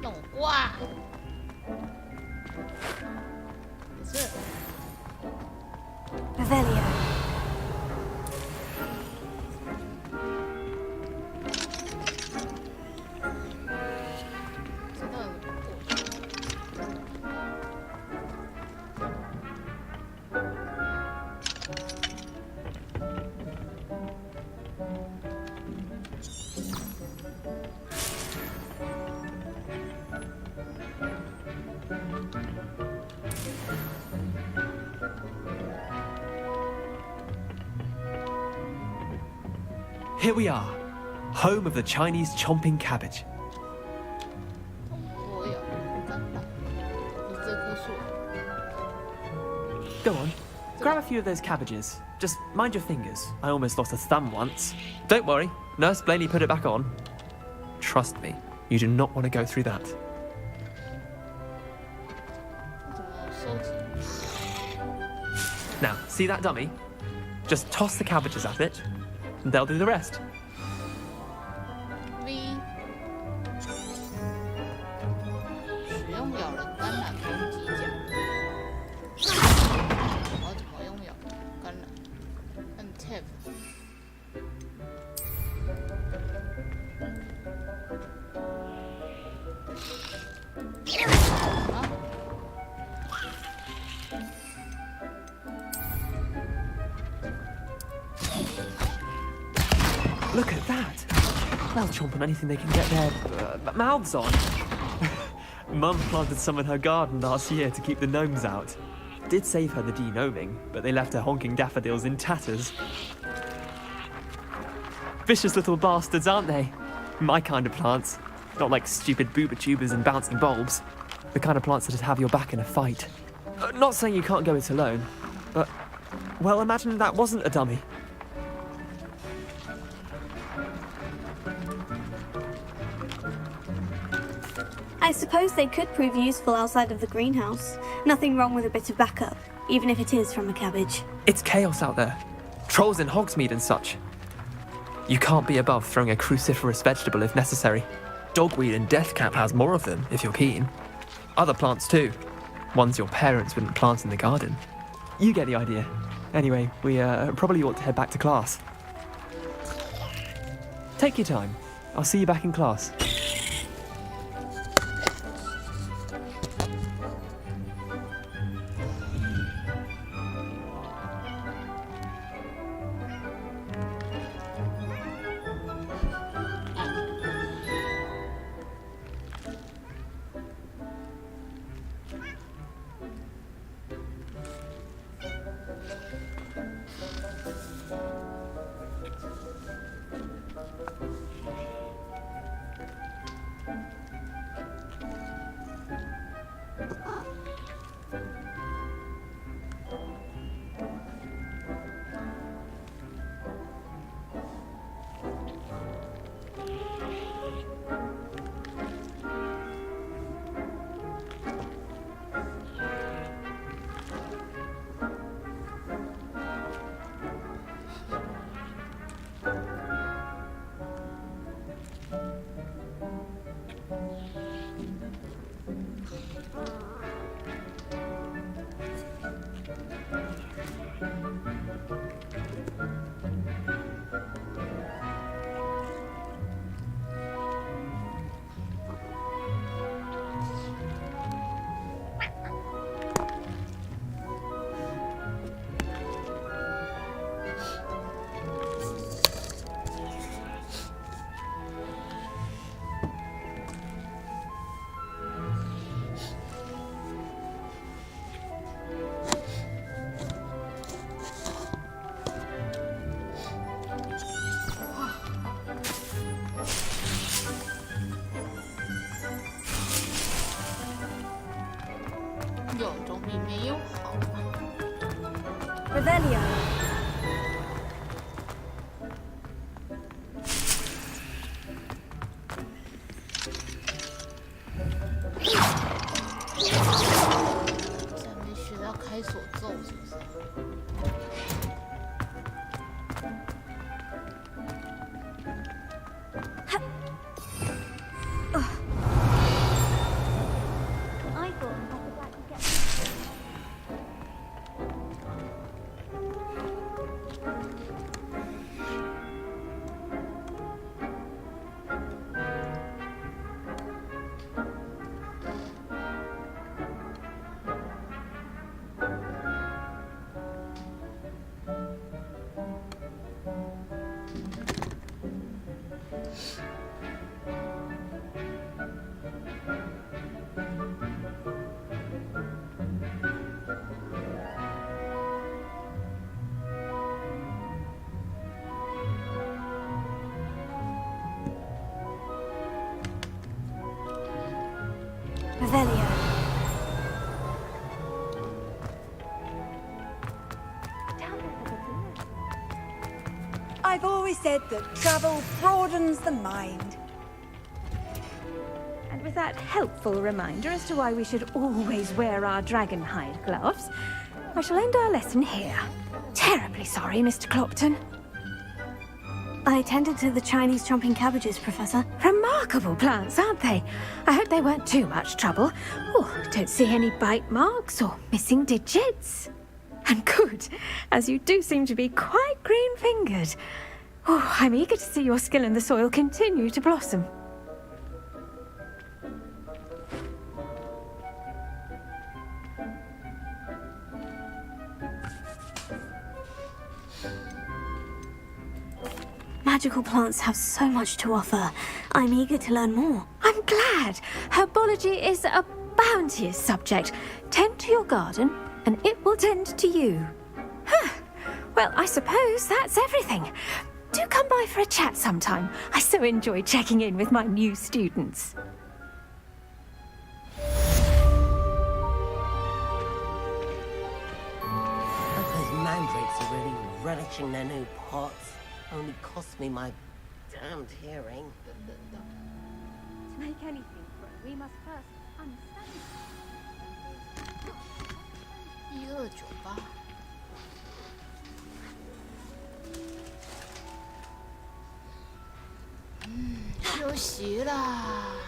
弄哇！这 Revelio. Here we are, home of the Chinese chomping cabbage. Go on, grab a few of those cabbages. Just mind your fingers. I almost lost a thumb once. Don't worry, Nurse Blaney put it back on. Trust me, you do not want to go through that. Now, see that dummy? Just toss the cabbages at it, and they'll do the rest. Look at that! They'll chomp on anything they can get their mouths on. Mum planted some in her garden last year to keep the gnomes out. Did save her the de-gnoming, but they left her honking daffodils in tatters. Vicious little bastards, aren't they? My kind of plants. Not like stupid booba tubers and bouncing bulbs. The kind of plants that'd have your back in a fight. Not saying you can't go it alone, but, well, imagine that wasn't a dummy. I suppose they could prove useful outside of the greenhouse. Nothing wrong with a bit of backup, even if it is from a cabbage. It's chaos out there. Trolls in Hogsmeade and such. You can't be above throwing a cruciferous vegetable if necessary. Dogweed and deathcap has more of them, if you're keen. Other plants too. Ones your parents wouldn't plant in the garden. You get the idea. Anyway, we probably ought to head back to class. Take your time. I'll see you back in class. Revelio. always said that travel broadens the mind. And with that helpful reminder as to why we should always wear our dragon hide gloves, I shall end our lesson here. Terribly sorry, Mr. Clopton. I tended to the Chinese chomping cabbages, Professor. Remarkable plants, aren't they? I hope they weren't too much trouble. Oh, don't see any bite marks or missing digits. And good, as you do seem to be quite green-fingered. Oh, I'm eager to see your skill in the soil continue to blossom. Magical plants have so much to offer. I'm eager to learn more. I'm glad. Herbology is a bounteous subject. Tend to your garden, and it will tend to you. Huh. Well, I suppose that's everything. Do come by for a chat sometime. I so enjoy checking in with my new students. Those mandrakes are really relishing their new pots. Only cost me my damned hearing. To make anything grow, we must first understand. 1298。休息啦。